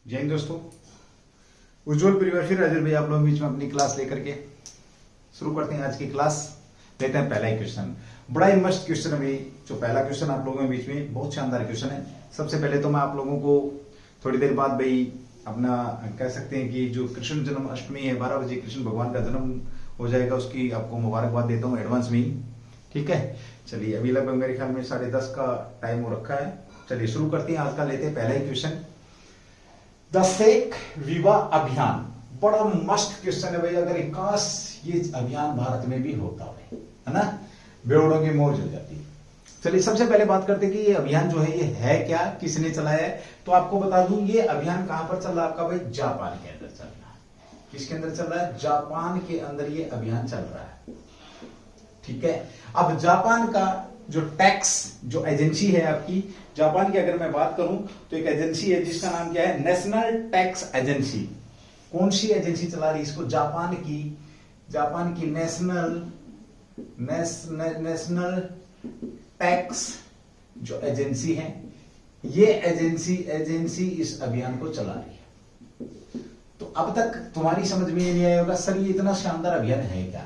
जय हिंद दोस्तों। उज्जवल परिवार फिर हाजिर भाई आप लोगों के बीच में अपनी क्लास लेकर के शुरू करते हैं आज की क्लास। लेते हैं पहला ही क्वेश्चन, बड़ा ही मस्त क्वेश्चन है भाई। जो पहला क्वेश्चन आप लोगों के बीच में बहुत शानदार क्वेश्चन है। सबसे पहले तो मैं आप लोगों को थोड़ी देर बाद भाई अपना कह सकते हैं कि जो कृष्ण जन्माष्टमी है 12 बजे कृष्ण भगवान का जन्म हो जाएगा, उसकी आपको मुबारकबाद देता हूँ एडवांस में ही। ठीक है, चलिए अभी लगभग मेरे ख्याल में 10:30 का टाइम हो रखा है। चलिए शुरू करते हैं आज का। लेते हैं पहला ही क्वेश्चन, दशेक विवाह अभियान। बड़ा मस्त क्वेश्चन है भाई। अगर काश ये अभियान भारत में भी होता है ना, बेवड़ों की मौज हो जाती। चलिए सबसे पहले बात करते हैं कि ये अभियान जो है ये है क्या, किसने चलाया है। तो आपको बता दूं ये अभियान कहां पर चल रहा है आपका भाई, जापान के अंदर चल रहा है। किसके अंदर चल रहा है, जापान के अंदर ये अभियान चल रहा है। ठीक है, अब जापान का जो टैक्स जो एजेंसी है आपकी, जापान की अगर मैं बात करूं तो एक एजेंसी है जिसका नाम क्या है, नेशनल टैक्स एजेंसी। कौन सी एजेंसी चला रही है इसको, जापान की नेशनल टैक्स जो एजेंसी है, ये एजेंसी इस अभियान को चला रही है। तो अब तक तुम्हारी समझ में ये नहीं आया होगा सर ये इतना शानदार अभियान है क्या।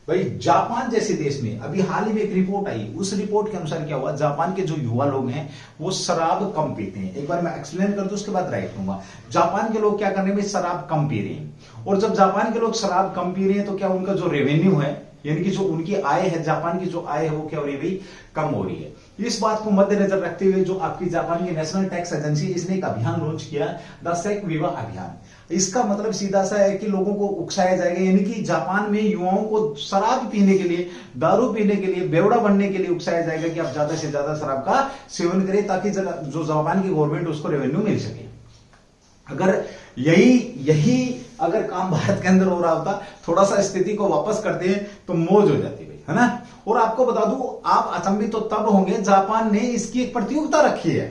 भाई जापान जैसे देश में अभी हाल ही में एक रिपोर्ट आई, उस रिपोर्ट के अनुसार क्या हुआ, जापान के जो युवा लोग हैं वो शराब कम पीते हैं। एक बार मैं एक्सप्लेन कर दूं उसके बाद राइट लूंगा। जापान के लोग क्या कर रहे हैं, शराब कम पी रहे हैं। और जब जापान के लोग शराब कम पी रहे हैं तो क्या उनका जो रेवेन्यू है, यानी कि जो उनकी आय है, जापान की जो आय है वो क्या हो रही है भाई, कम हो रही है। इस बात को मद्देनजर रखते हुए जो आपकी जापान की नेशनल टैक्स एजेंसी इसने एक अभियान लॉन्च किया, दशेक विवाह अभियान। इसका मतलब सीधा सा है कि लोगों को उकसाया जाएगा, यानी कि जापान में युवाओं को शराब पीने के लिए, दारू पीने के लिए, बेवड़ा बनने के लिए उकसाया जाएगा कि आप ज्यादा से ज्यादा शराब का सेवन करें ताकि जो जापान की गवर्नमेंट उसको रेवेन्यू मिल सके। अगर यही अगर काम भारत के अंदर हो रहा होता, थोड़ा सा स्थिति को वापस करते हैं तो मौज हो जाती भाई, है ना। और आपको बता दूं आप अचंभित तो तब होंगे, जापान ने इसकी एक प्रतियोगिता रखी है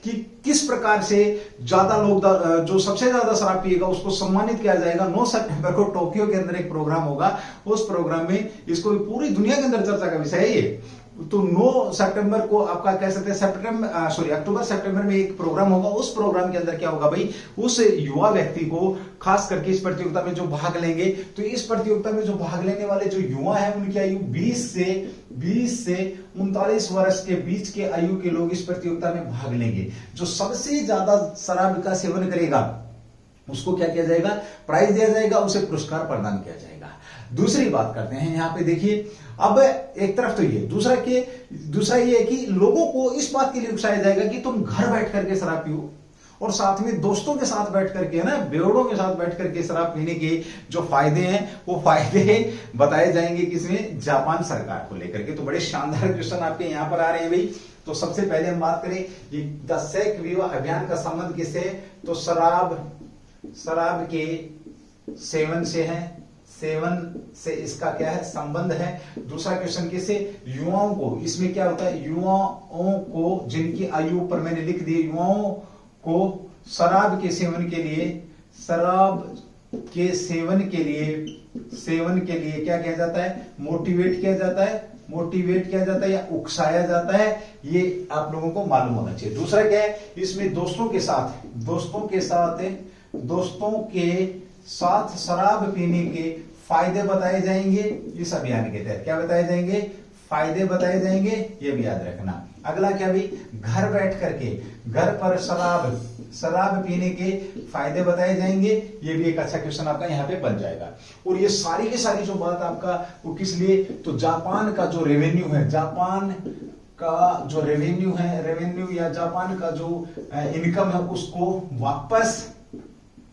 कि किस प्रकार से ज्यादा लोग जो सबसे ज्यादा शराब पिएगा उसको सम्मानित किया जाएगा। 9 सितंबर को टोक्यो के अंदर एक प्रोग्राम होगा, उस प्रोग्राम में इसको पूरी दुनिया के अंदर चर्चा का विषय है ये। तो 9 सितंबर को आपका कह सकते हैं अक्टूबर सितंबर में एक प्रोग्राम होगा। उस प्रोग्राम के अंदर क्या होगा भाई, उस युवा व्यक्ति को खास करके इस प्रतियोगिता में जो भाग लेंगे, तो इस प्रतियोगिता में जो भाग लेने वाले जो युवा हैं उनकी आयु 20 से 39 वर्ष के बीच के आयु के लोग इस प्रतियोगिता में भाग लेंगे। जो सबसे ज्यादा शराब का सेवन करेगा उसको क्या किया जाएगा, प्राइज दिया जाएगा, उसे पुरस्कार प्रदान किया जाएगा। दूसरी बात करते हैं यहाँ पे, देखिए अब एक तरफ तो ये, दूसरा ये है कि लोगों को इस बात के लिए उकसाया जाएगा कि तुम घर बैठ करके शराब पियो, और साथ में दोस्तों के साथ बैठ करके, ना, बेवड़ों के साथ बैठ करके शराब पीने के जो फायदे हैं वो फायदे बताए जाएंगे किसमें, जापान सरकार को लेकर के। तो बड़े शानदार क्वेश्चन आपके यहाँ पर आ रहे हैं भाई। तो सबसे पहले हम बात करें ये दशेक विवाह अभियान का संबंध किससे, तो शराब के सेवन से है, सेवन से इसका क्या है, संबंध है। दूसरा क्वेश्चन किससे, युवाओं को। इसमें क्या होता है, युवाओं को जिनकी आयु पर मैंने लिख दी, युवाओं को शराब के सेवन के लिए क्या किया जाता है, मोटिवेट किया जाता है या उकसाया जाता है। ये आप लोगों को मालूम होना चाहिए। दूसरा क्या है, इसमें दोस्तों के साथ शराब पीने के फायदे बताए जाएंगे। इस अभियान के तहत क्या बताए जाएंगे, फायदे बताए जाएंगे, ये भी याद रखना। अगला क्या भी, घर बैठ करके घर पर शराब पीने के फायदे बताए जाएंगे। ये भी एक अच्छा क्वेश्चन आपका यहाँ पे बन जाएगा। और ये सारी की सारी जो बात आपका वो किस लिए, तो जापान का जो रेवेन्यू है, या जापान का जो इनकम है उसको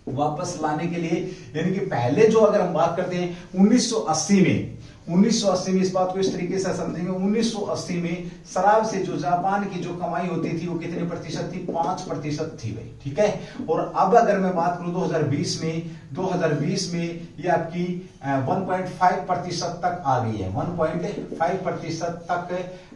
वापस लाने के लिए, यानी कि पहले जो अगर हम बात करते हैं 1980 में इस बात को इस तरीके से समझेंगे, 1980 में शराब से जो जापान की जो कमाई होती थी वो कितने प्रतिशत थी, 5% थी भाई। ठीक है, और अब अगर मैं बात करूं 2020 में ये आपकी 1.5% तक आ गई है, 1.5% तक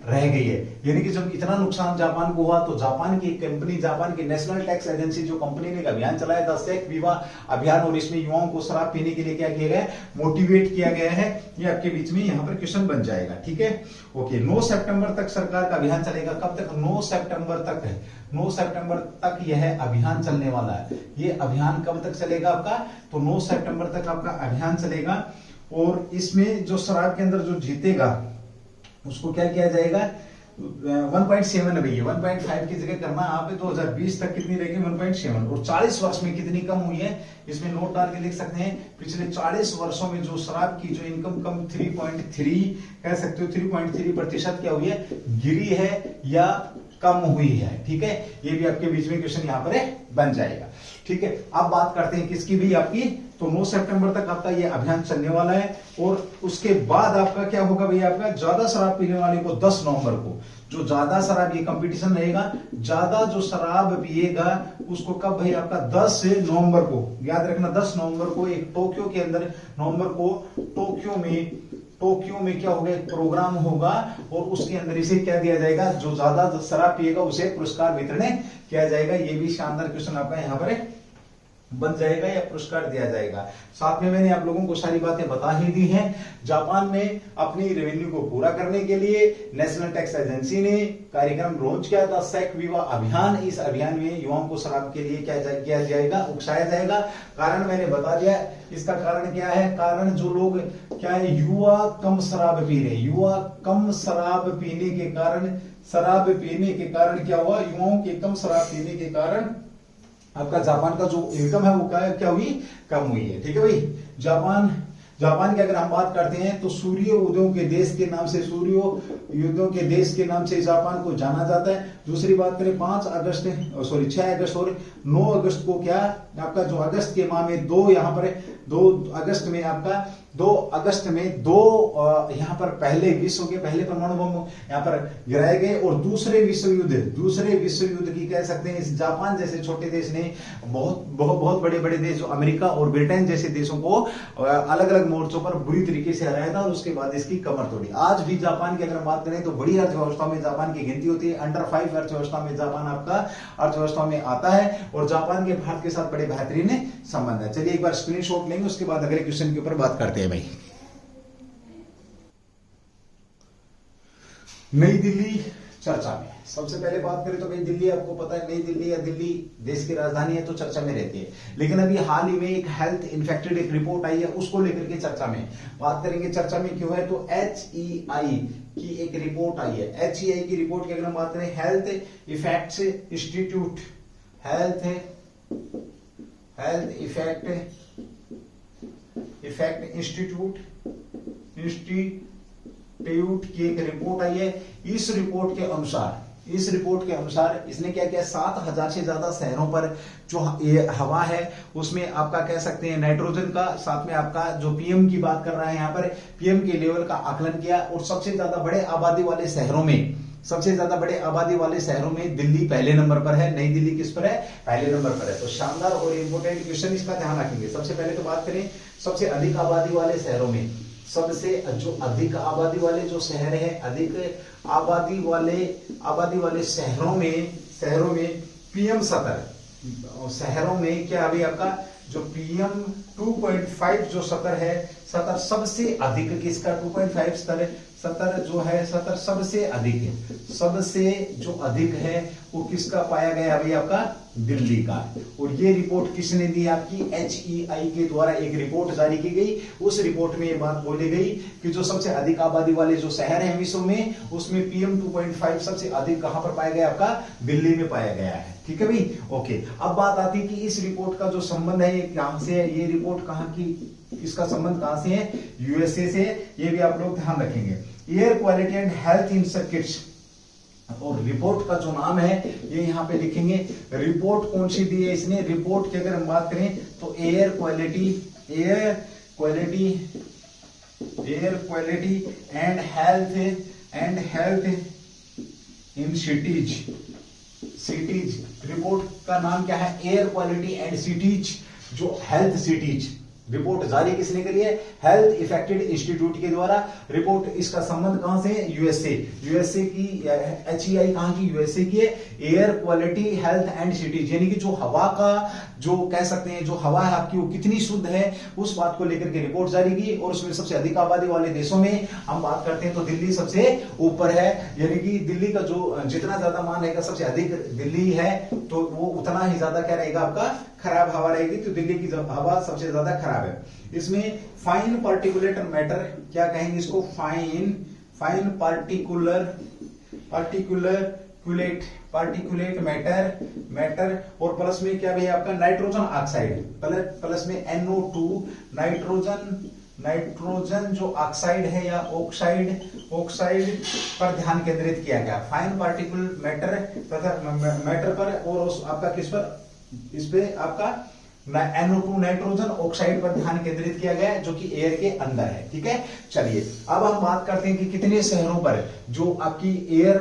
रह गई है। यानी कि जब इतना नुकसान जापान को हुआ तो जापान की कंपनी, जापान की नेशनल टैक्स एजेंसी जो कंपनी ने एक अभियान चलाया, दशेक विवाह अभियान, और इसमें युवाओं को शराब पीने के लिए क्या किया गया है, मोटिवेट किया गया है। ये आपके बीच में यहाँ पर क्वेश्चन बन जाएगा, ठीक है। ओके, 9 सितंबर तक सरकार का अभियान चलेगा। कब तक? 9 सितंबर तक है, 9 सितंबर तक यह अभियान चलने वाला है। ये अभियान कब तक चलेगा आपका? तो 9 सितंबर तक आपका अभियान चलेगा। और इसमें जो शराब के अंदर जो जीतेगा उसको क्या किया जाएगा? 1.7 है भैया, 1.5 की जगह करना आप 2020 तक कितनी रहेगी? 1.7। और 40 वर्ष में कितनी कम हुई है इसमें नोट डाल के लिख सकते हैं। पिछले 40 वर्षों में जो शराब की जो इनकम कम 3.3 कह सकते हो, 3.3% क्या हुई है? गिरी है या कम हुई है, ठीक है। ये भी आपके बीच में क्वेश्चन यहाँ पर बन जाएगा, ठीक है। अब बात करते हैं किसकी भी आपकी, तो 9 सितंबर तक आपका ये अभियान चलने वाला है। और उसके बाद आपका क्या होगा भैया? आपका ज्यादा शराब पीने वाले को 10 नवंबर को, जो ज्यादा शराब, ये कंपटीशन रहेगा, ज्यादा जो शराब पिएगा उसको कब भाई? आपका 10 नवंबर को, याद रखना 10 नवंबर को एक टोक्यो के अंदर, नवंबर को टोक्यो में क्या होगा? एक प्रोग्राम होगा और उसके अंदर इसे क्या दिया जाएगा? जो ज्यादा शराब पिएगा उसे पुरस्कार वितरण किया जाएगा। ये भी शानदार क्वेश्चन आपका यहाँ पर बन जाएगा या पुरस्कार दिया जाएगा। साथ में मैंने आप लोगों को सारी बातें बता ही दी हैं। जापान में अपनी रेवेन्यू को पूरा करने के लिए नेशनल टैक्स एजेंसी ने कार्यक्रम लॉन्च किया था, सेक विवा अभियान। इस अभियान में युवाओं को शराब के लिए क्या किया जाएगा? उकसाया जाएगा। कारण मैंने बता दिया। इसका कारण क्या है? कारण जो लोग क्या है, युवा कम शराब पी रहे, युवा कम शराब पीने के कारण क्या हुआ? युवाओं के कम शराब पीने के कारण आपका जापान का जो इनकम है वो क्या हुई? कम हुई है, ठीक है भाई। जापान की अगर हम बात करते हैं तो सूर्य उदयों के देश के नाम से, जापान को जाना जाता है। दूसरी बात करें 6 अगस्त और 9 अगस्त को क्या आपका जो अगस्त के माह में 2 यहाँ पर 2 अगस्त में आपका 2 अगस्त में 2 यहाँ पर पहले विश्व के पहले परमाणु बम यहाँ पर गिराए गए। और दूसरे विश्व युद्ध की कह सकते हैं इस जापान जैसे छोटे देश ने बहुत बड़े देश जो अमेरिका और ब्रिटेन जैसे देशों को अलग अलग मोर्चों पर बुरी तरीके से हराया था और उसके बाद इसकी कमर तोड़ी। आज भी जापान की अगर बात करें तो बड़ी अर्थव्यवस्था में जापान की गिनती होती है। अंडर 5 अर्थव्यवस्था में जापान आपका अर्थव्यवस्था में आता है और जापान के भारत के साथ बड़े बेहतरीन संबंध है। चलिए एक बार स्क्रीनशॉट लेंगे, उसके बाद अगले क्वेश्चन के ऊपर बात करते हैं भाई। नई दिल्ली चर्चा में सबसे पहले बात करें तो भाई दिल्ली, आपको पता है नई दिल्ली या दिल्ली देश की राजधानी है तो चर्चा में रहती है। लेकिन अभी हाल ही में एक हेल्थ इन्फेक्टेड एक रिपोर्ट आई है, उसको लेकर के चर्चा में बात करेंगे। चर्चा में क्यों है? तो HEI की एक रिपोर्ट आई है। HEI की रिपोर्ट की अगर हम बात करें, हेल्थ इफेक्ट इंस्टीट्यूट की एक रिपोर्ट आई है। इस रिपोर्ट के अनुसार इसने क्या किया? 7000 से ज्यादा शहरों पर जो हवा है उसमें आपका कह सकते हैं नाइट्रोजन का, साथ में आपका जो PM की बात कर रहा है यहाँ पर PM के लेवल का आकलन किया। और सबसे ज्यादा बड़े आबादी वाले शहरों में दिल्ली पहले नंबर पर है। नई दिल्ली किस पर है? पहले नंबर पर है। तो शानदार और इंपोर्टेंट क्वेश्चन, इसका ध्यान रखेंगे। सबसे पहले तो बात करें सबसे अधिक आबादी वाले शहरों में, सबसे जो अधिक आबादी वाले जो शहर है, अधिक आबादी वाले शहरों में PM 70 शहरों में क्या अभी आपका जो PM 2.5 जो 70 सबसे अधिक किसका? 2.5 70 जो है 70 सबसे अधिक है। सबसे जो अधिक है वो किसका पाया गया अभी? आपका दिल्ली का। और ये रिपोर्ट किसने दी? आपकी HEI के द्वारा एक रिपोर्ट जारी की गई। उस रिपोर्ट में ये बात बोली गई कि जो सबसे अधिक आबादी वाले जो शहर हैं विश्व में, उसमें PM 2.5 सबसे अधिक कहां पर पाया गया? आपका दिल्ली में पाया गया है, ठीक है भाई। ओके, अब बात आती है कि इस रिपोर्ट का जो संबंध है ये कहां से है? ये रिपोर्ट कहां की, इसका संबंध कहां से है? USA से। ये भी आप लोग ध्यान रखेंगे। Air quality and health in circuits, और रिपोर्ट का जो नाम है ये यहाँ पे लिखेंगे। रिपोर्ट कौन सी दी है इसने? रिपोर्ट की अगर हम बात करें तो air quality and health in cities. Report का नाम क्या है? एयर क्वालिटी एंड सिटीज, जो हेल्थ सिटीज रिपोर्ट जारी किसने करी है? हेल्थ इफेक्टेड इंस्टीट्यूट के द्वारा। रिपोर्ट, इसका संबंध कहां से है? यूएसए। यूएसए की HEI कहां की? यूएसए की है। Air quality health and cities, यानी कि जो हवा का, जो कह सकते हैं जो हवा है आपकी वो कितनी शुद्ध है, उस बात को लेकर के रिपोर्ट जारी की। और उसमें सबसे अधिक आबादी वाले देशों में हम बात करते हैं तो दिल्ली सबसे ऊपर है, यानी कि दिल्ली का जो जितना ज्यादा मान रहेगा, सबसे अधिक दिल्ली है, तो वो उतना ही ज्यादा क्या रहेगा आपका? खराब हवा रहेगी। तो दिल्ली की हवा सबसे ज्यादा खराब है। इसमें फाइन पार्टिकुलेट मैटर, क्या कहेंगे इसको? फाइन पार्टिकुलेट मैटर और प्लस में क्या भैया आपका? नाइट्रोजन ऑक्साइड, प्लस में NO2, नाइट्रोजन जो ऑक्साइड है या ऑक्साइड पर ध्यान केंद्रित किया गया। फाइन पार्टिकुलर मैटर पर, और उस आपका किस पर? इस पे आपका NO2 नाइट्रोजन ऑक्साइड पर ध्यान केंद्रित किया गया है, जो कि एयर के अंदर है। ठीक है, चलिए अब हम बात करते हैं कि कितने शहरों पर जो आपकी एयर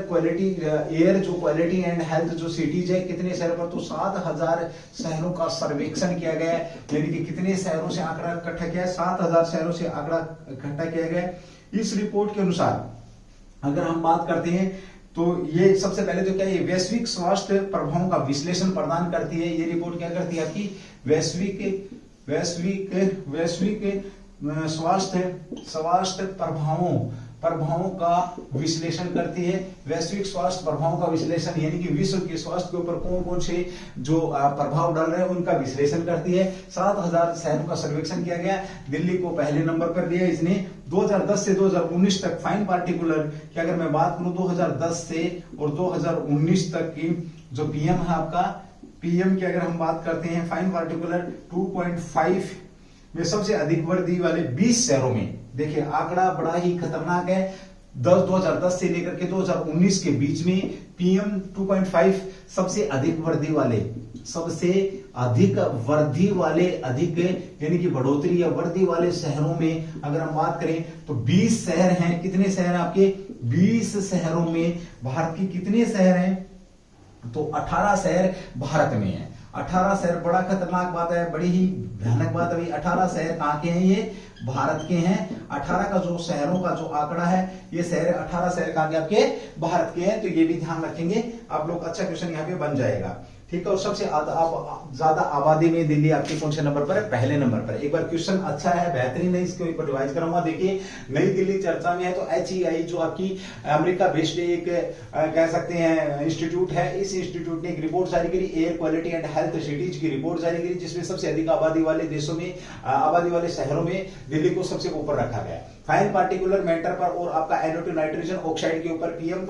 जो क्वालिटी एंड हेल्थ जो सिटीज है, कितने शहरों पर? तो 7000 शहरों का सर्वेक्षण किया गया है, यानी कि कितने शहरों से आंकड़ा इकट्ठा किया है? 7000 शहरों से आंकड़ा इकट्ठा किया गया है। इस रिपोर्ट के अनुसार अगर हम बात करते हैं तो ये सबसे पहले तो क्या, ये वैश्विक स्वास्थ्य प्रभावों का विश्लेषण प्रदान करती है। ये रिपोर्ट क्या करती है आपकी? वैश्विक स्वास्थ्य प्रभावों का विश्लेषण करती है। वैश्विक स्वास्थ्य प्रभावों का विश्लेषण, यानी कि विश्व के स्वास्थ्य के ऊपर कौन कौन से जो प्रभाव डाल रहे हैं उनका विश्लेषण करती है। 7000 शहरों का सर्वेक्षण किया गया। दिल्ली को पहले नंबर पर लिया इसने। 2010 से 2019 तक फाइन पार्टिकुलर की अगर मैं बात करूं, 2010 से और 2019 तक की जो पीएम है आपका, पीएम की अगर हम बात करते हैं, फाइन पार्टिकुलर 2.5 में सबसे अधिक वर्दी वाले 20 शहरों में, देखिए आंकड़ा बड़ा ही खतरनाक है। 2010 से लेकर के 2019 के बीच में PM 2.5 सबसे अधिक वर्दी वाले यानी कि बढ़ोतरी या वर्दी वाले शहरों में अगर हम बात करें तो 20 शहर हैं। कितने शहर हैं आपके? 20 शहरों में। भारत की कितने शहर हैं? तो 18 शहर भारत में है। 18 शहर, बड़ा खतरनाक बात है, बड़ी ही भयानक बात है। 18 शहर कहां के हैं? ये भारत के हैं। 18 का जो शहरों का जो आंकड़ा है, ये शहर 18 शहर कहां के? आपके भारत के हैं। तो ये भी ध्यान रखेंगे आप लोग, अच्छा क्वेश्चन यहाँ पे बन जाएगा। ठीक है, और सबसे ज्यादा आबादी में दिल्ली आपके कौन से नंबर पर है? पहले नंबर पर। एक बार क्वेश्चन अच्छा है, बेहतरीन है, इसके ऊपर रिवाइज कराऊंगा। देखिए नई दिल्ली चर्चा में है, तो HEI जो आपकी अमेरिका बेस्ड एक कह सकते हैं इंस्टीट्यूट है, इस इंस्टीट्यूट ने एक रिपोर्ट जारी करी, air quality and health cities की रिपोर्ट जारी करी, जिसमें सबसे अधिक आबादी वाले देशों में, आबादी वाले शहरों में दिल्ली को सबसे ऊपर रखा गया। फाइन पार्टिकुलर मैटर पर और आपका NO2 नाइट्रोजन ऑक्साइड के ऊपर PM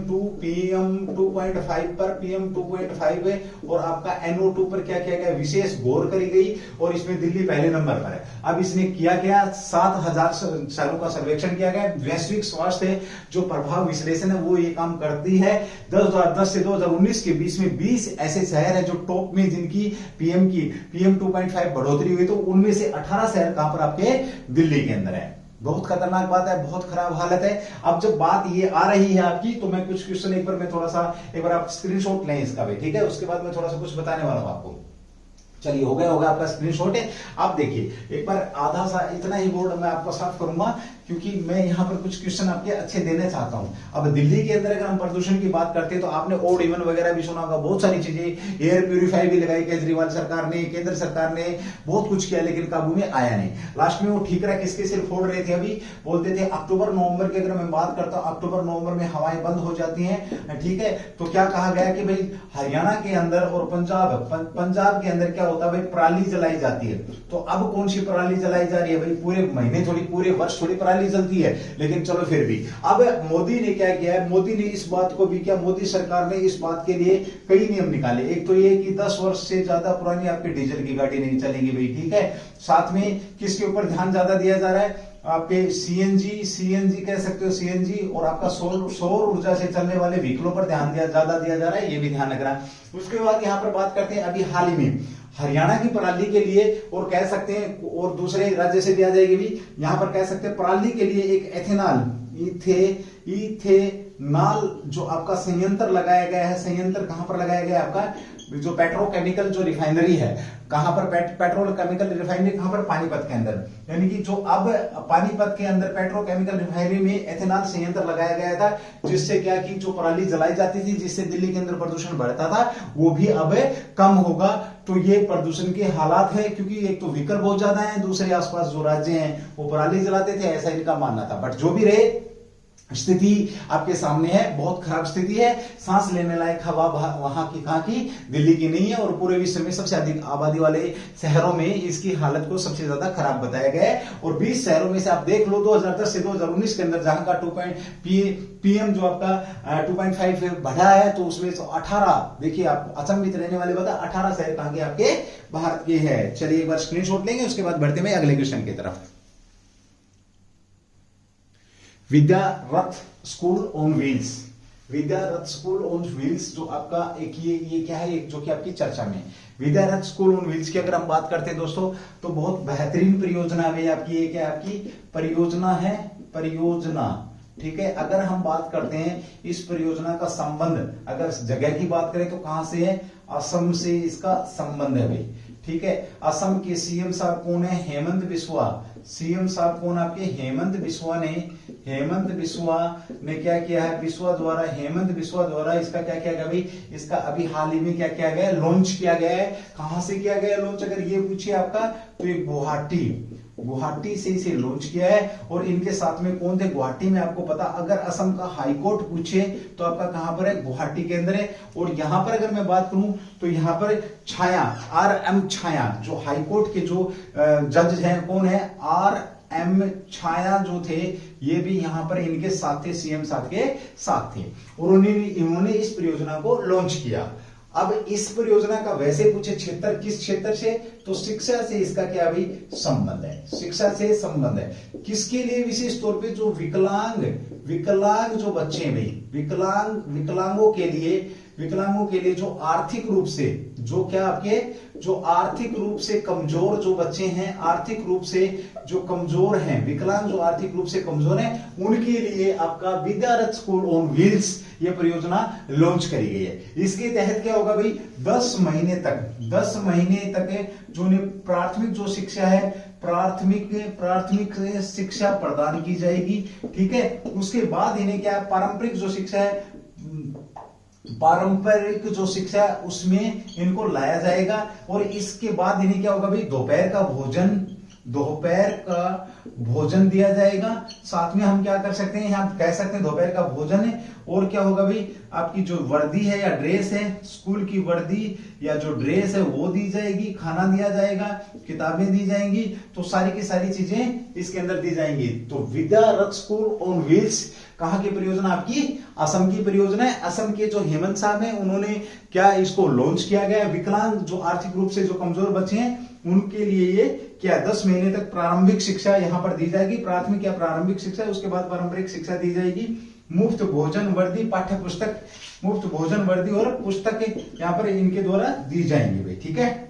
2.5 पर PM 2.5 और आपका NO2 पर क्या किया गया? विशेष गौर करी गई, और इसमें दिल्ली पहले नंबर पर है। अब इसने किया गया 7000 शहरों का सर्वेक्षण किया गया। वैश्विक स्वास्थ्य जो प्रभाव विश्लेषण है वो ये काम करती है। 2010 से 2019 के बीच में 20 ऐसे शहर है जो टॉप में, जिनकी PM 2.5 बढ़ोतरी हुई, तो उनमें से 18 शहर कहां पर? आपके दिल्ली के अंदर है। बहुत खतरनाक बात है, बहुत खराब हालत है। अब जब बात ये आ रही है आपकी, तो मैं कुछ क्वेश्चन एक बार आप स्क्रीनशॉट लें इसका भी, ठीक है, उसके बाद मैं थोड़ा सा कुछ बताने वाला हूं आपको। चलिए, हो गया आपका स्क्रीनशॉट है। आप देखिए एक बार आधा सा इतना ही बोर्ड मैं आपको साफ करूंगा, क्योंकि मैं यहाँ पर कुछ क्वेश्चन आपके अच्छे देना चाहता हूं। अब दिल्ली के अंदर अगर हम प्रदूषण की बात करते हैं तो आपने ओड इवन वगैरह भी सुना होगा, बहुत सारी चीजें, एयर प्यूरिफायर भी लगाई केजरीवाल सरकार ने, केंद्र सरकार ने बहुत कुछ किया, लेकिन काबू में आया नहीं। लास्ट में वो ठीकरा किसके सिर फोड़ रहे थे? अभी बोलते थे अक्टूबर नवंबर की अगर मैं बात करता हूं, अक्टूबर नवंबर में हवाएं बंद हो जाती हैं, ठीक है, तो क्या कहा गया कि भाई हरियाणा के अंदर और पंजाब के अंदर क्या होता है भाई, पराली जलाई जाती है। तो अब कौन सी पराली जलाई जा रही है भाई? पूरे महीने थोड़ी, पूरे वर्ष थोड़ी पराली जलती है, लेकिन चलो फिर भी। अब मोदी ने क्या किया है? मोदी ने इस बात को भी क्या, मोदी सरकार ने इस बात के लिए कई नियम निकाले। एक तो ये कि 10 वर्ष से ज्यादा पुरानी आपकी डीजल की गाड़ी नहीं चलेगी भाई, ठीक है। साथ में किसके ऊपर ध्यान ज्यादा दिया जा रहा है? आपके सीएनजी कह सकते हो, सीएनजी और आपका सौर ऊर्जा से चलने वाले व्हीकलों पर ध्यान ज्यादा दिया जा रहा है, ये भी ध्यान रखना। उसके बाद यहाँ पर बात करते हैं अभी हाल ही में हरियाणा की पराली के लिए, और कह सकते हैं और दूसरे राज्य से भी आ जाएगी भी, यहां पर कह सकते हैं पराली के लिए एक इथेनॉल जो आपका संयंत्र लगाया गया है। संयंत्र कहां पर लगाया गया है? आपका जो पेट्रोकेमिकल जो रिफाइनरी है, कहां पर पेट्रोकेमिकल रिफाइनरी, कहां पर, पानीपत के अंदर। यानी कि जो अब पानीपत के अंदर पेट्रोकेमिकल रिफाइनरी में एथेनॉल संयंत्र लगाया गया था, जिससे क्या कि जो पराली जलाई जाती थी, जिससे दिल्ली के अंदर प्रदूषण बढ़ता था, वो भी अब कम होगा। तो ये प्रदूषण के हालात है, क्योंकि एक तो व्हीकल बहुत ज्यादा है, दूसरे आसपास जो राज्य हैं वो पराली जलाते थे, ऐसा इनका मानना था। बट जो भी रहे, स्थिति आपके सामने है, बहुत खराब स्थिति है। सांस लेने लायक हवा वहां की, कहां की, दिल्ली की नहीं है। और पूरे विश्व में सबसे अधिक आबादी वाले शहरों में इसकी हालत को सबसे ज्यादा खराब बताया गया है। और 20 शहरों में से आप देख लो 2010 से 2019 के अंदर जहां का पीएम जो आपका 2.5 बढ़ा है, तो उसमें तो 18, देखिए आप अचंभित रहने वाले बता, 18 शहर कहां के, आपके भारत के है। चलिए एक बार स्क्रीनशॉट लेंगे, उसके बाद बढ़ते हैं अगले क्वेश्चन की तरफ। Vidyarath school on wheels, Vidyarath school on wheels जो आपका एक ये क्या है, एक जो कि आपकी चर्चा में विद्यारथ स्कूल ऑन व्हील्स की अगर हम बात करते हैं दोस्तों, तो बहुत बेहतरीन परियोजना है आपकी। ये क्या आपकी परियोजना है, परियोजना, ठीक है। अगर हम बात करते हैं इस परियोजना का संबंध, अगर जगह की बात करें तो कहां से है, असम से इसका संबंध है भाई, ठीक है। असम के सीएम साहब कौन है, हेमंत बिस्वा। सीएम साहब कौन आपके, हेमंत बिस्वा ने, हेमंत बिस्वा ने क्या किया है, बिस्वा द्वारा, हेमंत बिस्वा द्वारा इसका क्या किया गया भाई, इसका अभी हाल ही में क्या किया गया, लॉन्च किया गया है। कहां से किया गया लॉन्च, अगर ये पूछिए आपका, तो ये गुवाहाटी से इसे लॉन्च किया है। और इनके साथ में कौन थे, गुवाहाटी में, आपको पता, अगर असम का हाईकोर्ट पूछे तो आपका कहां पर है, गुवाहाटी के अंदर है। और यहां पर अगर मैं बात करूं तो यहां पर छाया, RM छाया, जो हाईकोर्ट के जो जज हैं, कौन है, RM छाया जो थे, ये भी यहां पर इनके साथ थे, सीएम साहब के साथ थे। और इन्होंने इस परियोजना को लॉन्च किया। अब इस परियोजना का वैसे पूछे क्षेत्र, किस क्षेत्र से, तो शिक्षा से इसका क्या भी संबंध है, शिक्षा से संबंध है। किसके लिए, विशेष तौर पे जो विकलांग जो बच्चे हैं भाई, विकलांगों के लिए जो आर्थिक रूप से, जो क्या आपके, जो आर्थिक रूप से कमजोर जो बच्चे हैं, आर्थिक रूप से जो कमजोर हैं, विकलांग जो आर्थिक रूप से कमजोर हैं, उनके लिए आपका विद्यारथ स्कूल ऑन व्हील्स ये परियोजना लॉन्च करी गई है। इसके तहत क्या होगा भाई, 10 महीने तक जो प्राथमिक जो शिक्षा है, प्राथमिक शिक्षा प्रदान की जाएगी, ठीक है। उसके बाद इन्हें क्या, पारंपरिक जो शिक्षा है, पारंपरिक जो शिक्षा है उसमें इनको लाया जाएगा। और इसके बाद इन्हें क्या होगा भाई, दोपहर का भोजन दिया जाएगा। साथ में हम क्या कर सकते हैं, हम कह सकते हैं दोपहर का भोजन है। और क्या होगा भाई, आपकी जो वर्दी है या ड्रेस है, स्कूल की वर्दी या जो ड्रेस है वो दी जाएगी, खाना दिया जाएगा, किताबें दी जाएंगी। तो सारी की सारी चीजें इसके अंदर दी जाएंगी। तो विद्यारथ स्कूल ऑन व्हील्स कहां की परियोजना, आपकी असम की परियोजना है। असम के जो हेमंत साहब हैं, उन्होंने क्या इसको लॉन्च किया गया। विकलांग जो आर्थिक रूप से जो कमजोर बच्चे हैं, उनके लिए ये क्या 10 महीने तक प्रारंभिक शिक्षा यहां पर दी जाएगी। प्राथमिक या प्रारंभिक शिक्षा, उसके बाद पारंपरिक शिक्षा दी जाएगी। मुफ्त भोजन, वर्दी, पाठ्य पुस्तक, मुफ्त भोजन, वर्दी और पुस्तक यहां पर इनके द्वारा दी जाएंगी भाई, ठीक है।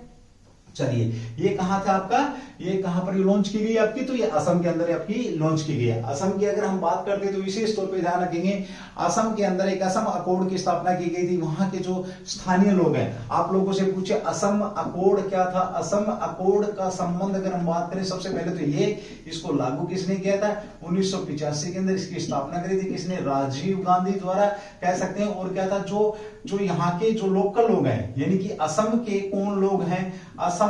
चलिए, ये कहां था आपका, ये कहां पर लॉन्च की गई आपकी, तो ये असम के अंदर आपकी लॉन्च की गई है। असम की अगर हम बात करते हैं तो विशेष तौर पे ध्यान रखेंगे, असम के अंदर एक असम अकॉर्ड की स्थापना की गई थी। वहां के जो स्थानीय लोग हैं, आप लोगों से पूछे असम अकॉर्ड क्या था, असम अकॉर्ड का संबंध अगर हम बात करें, सबसे पहले तो ये इसको लागू किसने किया था, 1985 के अंदर इसकी स्थापना करी थी। किसने, राजीव गांधी द्वारा कह सकते हैं। और क्या था, जो यहाँ के जो लोकल लोग हैं, यानी कि असम के कौन लोग हैं, असम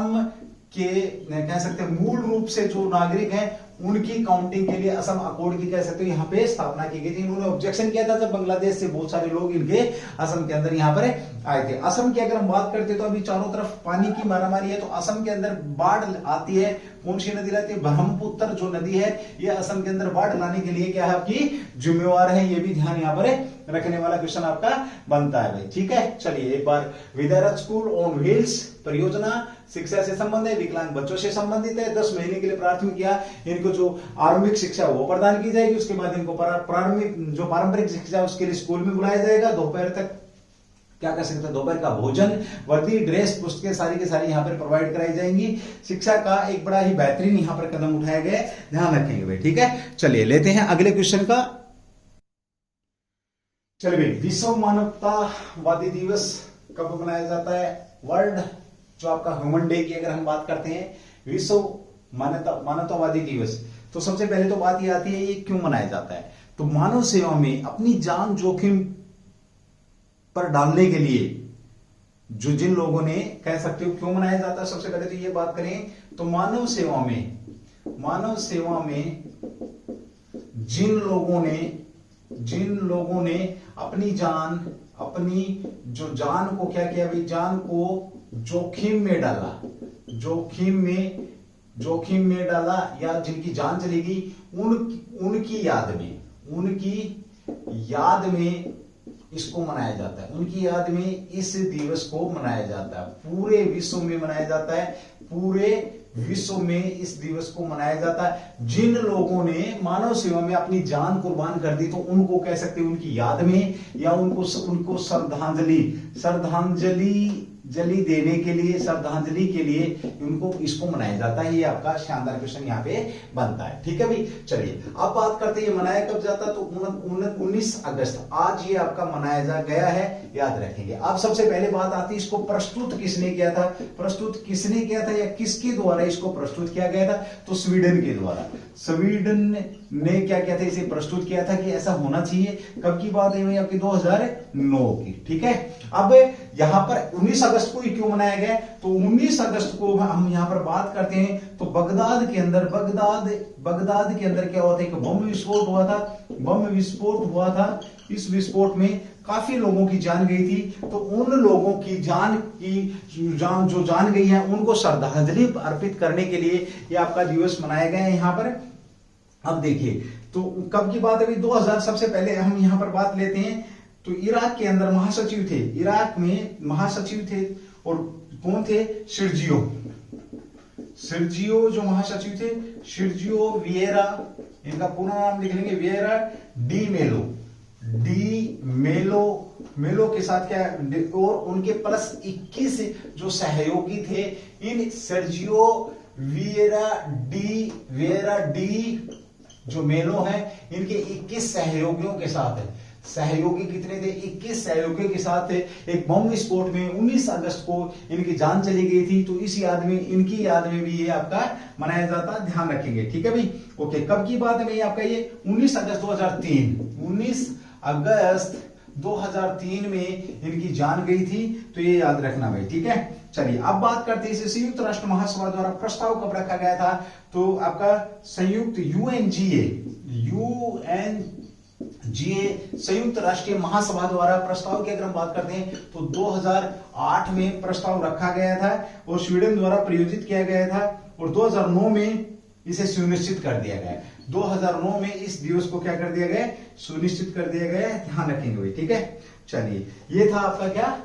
के कह सकते हैं मूल रूप से जो नागरिक हैं, उनकी काउंटिंग के लिए असम अकॉर्ड की कह सकते हो यहाँ पे स्थापना की गई थी। इन्होंने ऑब्जेक्शन किया था जब बांग्लादेश से बहुत सारे लोग इनके असम के अंदर यहाँ पर आए थे। असम की अगर हम बात करते तो अभी चारों तरफ पानी की मारामारी है, तो असम के अंदर बाढ़ आती है। कौन सी नदी लाती है, ब्रह्मपुत्र जो नदी है, ये असम के अंदर बाढ़ लाने के लिए क्या है, आपकी जिम्मेवार है। ये भी ध्यान यहाँ पर रखने वाला क्वेश्चन आपका बनता है भाई, ठीक है। चलिए एक बार, विद्यारथ स्कूल ऑन व्हील्स परियोजना शिक्षा से संबंध है, विकलांग बच्चों से संबंधित है। 10 महीने के लिए प्राथमिक या इनको जो आरंभिक शिक्षा वो प्रदान की जाएगी। उसके बाद इनको प्रारंभिक जो पारंपरिक शिक्षा उसके लिए स्कूल में बुलाया जाएगा। दोपहर तक क्या कर सकते हैं, दोपहर का भोजन, वर्दी, ड्रेस, पुस्तकें सारी की सारी यहाँ पर प्रोवाइड कराई जाएंगी। शिक्षा का एक बड़ा ही बेहतरीन यहाँ पर कदम उठाया गया, ध्यान रखेंगे भाई, ठीक है। चलिए लेते हैं अगले क्वेश्चन का। चलिए, विश्व मानवतावादी दिवस कब मनाया जाता है? वर्ल्ड जो आपका ह्यूमन डे की अगर हम बात करते हैं, विश्व मानवतावादी दिवस, तो सबसे पहले तो बात ये आती है ये क्यों मनाया जाता है? तो मानव सेवा में अपनी जान जोखिम पर डालने के लिए जो जिन लोगों ने, कह सकते हो क्यों मनाया जाता है, सबसे पहले तो ये बात करें तो मानव सेवा में जिन लोगों ने अपनी जान को क्या किया भाई, जान को जोखिम में डाला या जिनकी जान चली गई, उनकी याद में इसको मनाया जाता है। उनकी याद में इस दिवस को मनाया जाता है। पूरे विश्व में मनाया जाता है। पूरे विश्व में इस दिवस को मनाया जाता है। जिन लोगों ने मानव सेवा में अपनी जान कुर्बान कर दी, तो उनको कह सकते हैं उनकी याद में, या उनको श्रद्धांजलि के लिए उनको इसको मनाया जाता है। ये आपका शानदार क्वेश्चन यहाँ पे बनता है। ठीक है भाई, चलिए अब बात करते हैं ये मनाया कब जाता है, तो 19 अगस्त आज ये आपका मनाया गया है, याद रखेंगे। अब सबसे पहले बात आती है इसको प्रस्तुत किसने किया था, या किसके द्वारा इसको प्रस्तुत किया गया था? तो स्वीडन के द्वारा। स्वीडन ने क्या किया था, इसे प्रस्तुत किया था कि ऐसा होना चाहिए। कब की बात है भाई? आपकी 2009 की। ठीक है, अब यहां पर 19 अगस्त को क्यों मनाया गया? तो 19 अगस्त को हम यहां पर बात करते हैं तो बगदाद के अंदर क्या हुआ था, एक बम विस्फोट हुआ था। इस विस्फोट में काफी लोगों की जान गई थी। तो उन लोगों की जान जो जान गई है, उनको श्रद्धांजलि अर्पित करने के लिए ये आपका दिवस मनाया गया है यहाँ पर। अब देखिए, तो कब की बात है? 2000। सबसे पहले हम यहां पर बात लेते हैं तो इराक के अंदर महासचिव थे, इराक में महासचिव थे, और कौन थे? सिर्जियो जो महासचिव थे, सिर्जियो विएरा, इनका पूरा नाम लिख लेंगे, विएरा डी मेलो के साथ क्या, और उनके प्लस 21 जो सहयोगी थे। इन सर्जियो विएरा डी जो मेलो है, इनके 21 सहयोगियों के साथ है। सहयोगी कितने थे? 21 सहयोगियों के साथ एक बम विस्फोट में 19 अगस्त को इनकी जान चली गई थी। तो इनकी याद में भी ये आपका मनाया जाता है, ध्यान रखेंगे। ठीक है भाई, ओके। कब की बात है भाई? आपका ये 19 अगस्त 2003 में इनकी जान गई थी। तो ये याद रखना भाई, ठीक है। चलिए अब बात करते हैं इसे संयुक्त राष्ट्र महासभा द्वारा प्रस्ताव कब रखा गया था? तो आपका संयुक्त संयुक्त राष्ट्रीय महासभा द्वारा प्रस्ताव की अगर हम बात करते हैं तो 2008 में प्रस्ताव रखा गया था और स्वीडन द्वारा प्रायोजित किया गया था, और 2009 में इसे सुनिश्चित कर दिया गया। 2009 में इस दिवस को क्या कर दिया गया? सुनिश्चित कर दिया गया। ध्यान रखेंगे भाई, ठीक है। चलिए, ये था आपका क्या,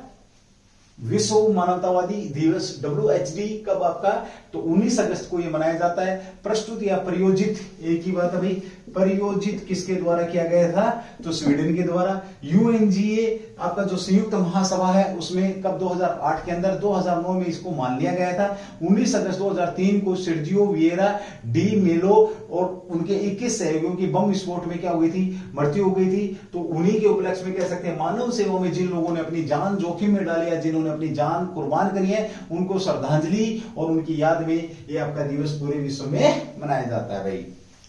विश्व मानवतावादी दिवस WHD। कब आपका? तो 19 अगस्त को ये मनाया जाता है। प्रस्तुत या प्रयोजित, एक ही बात है भाई, प्रयोजित किसके द्वारा किया गया था? तो स्वीडन के द्वारा। UNGA आपका जो संयुक्त महासभा है, उसमें कब? 2008 के अंदर। 2009 में इसको मान लिया गया था। 19 अगस्त 2003 को सर्जियो विएरा डी मेलो और उनके 21 सहयोगियों की बम विस्फोट में क्या हो गई थी? मृत्यु हो गई थी। तो उन्हीं के उपलक्ष्य में कह सकते हैं मानव सेवा में जिन लोगों ने अपनी जान जोखिम में डाली है, जिन्होंने अपनी जान कुर्बान करी है, उनको श्रद्धांजलि और उनकी याद में ये आपका दिवस पूरे विश्व में मनाया जाता है भाई,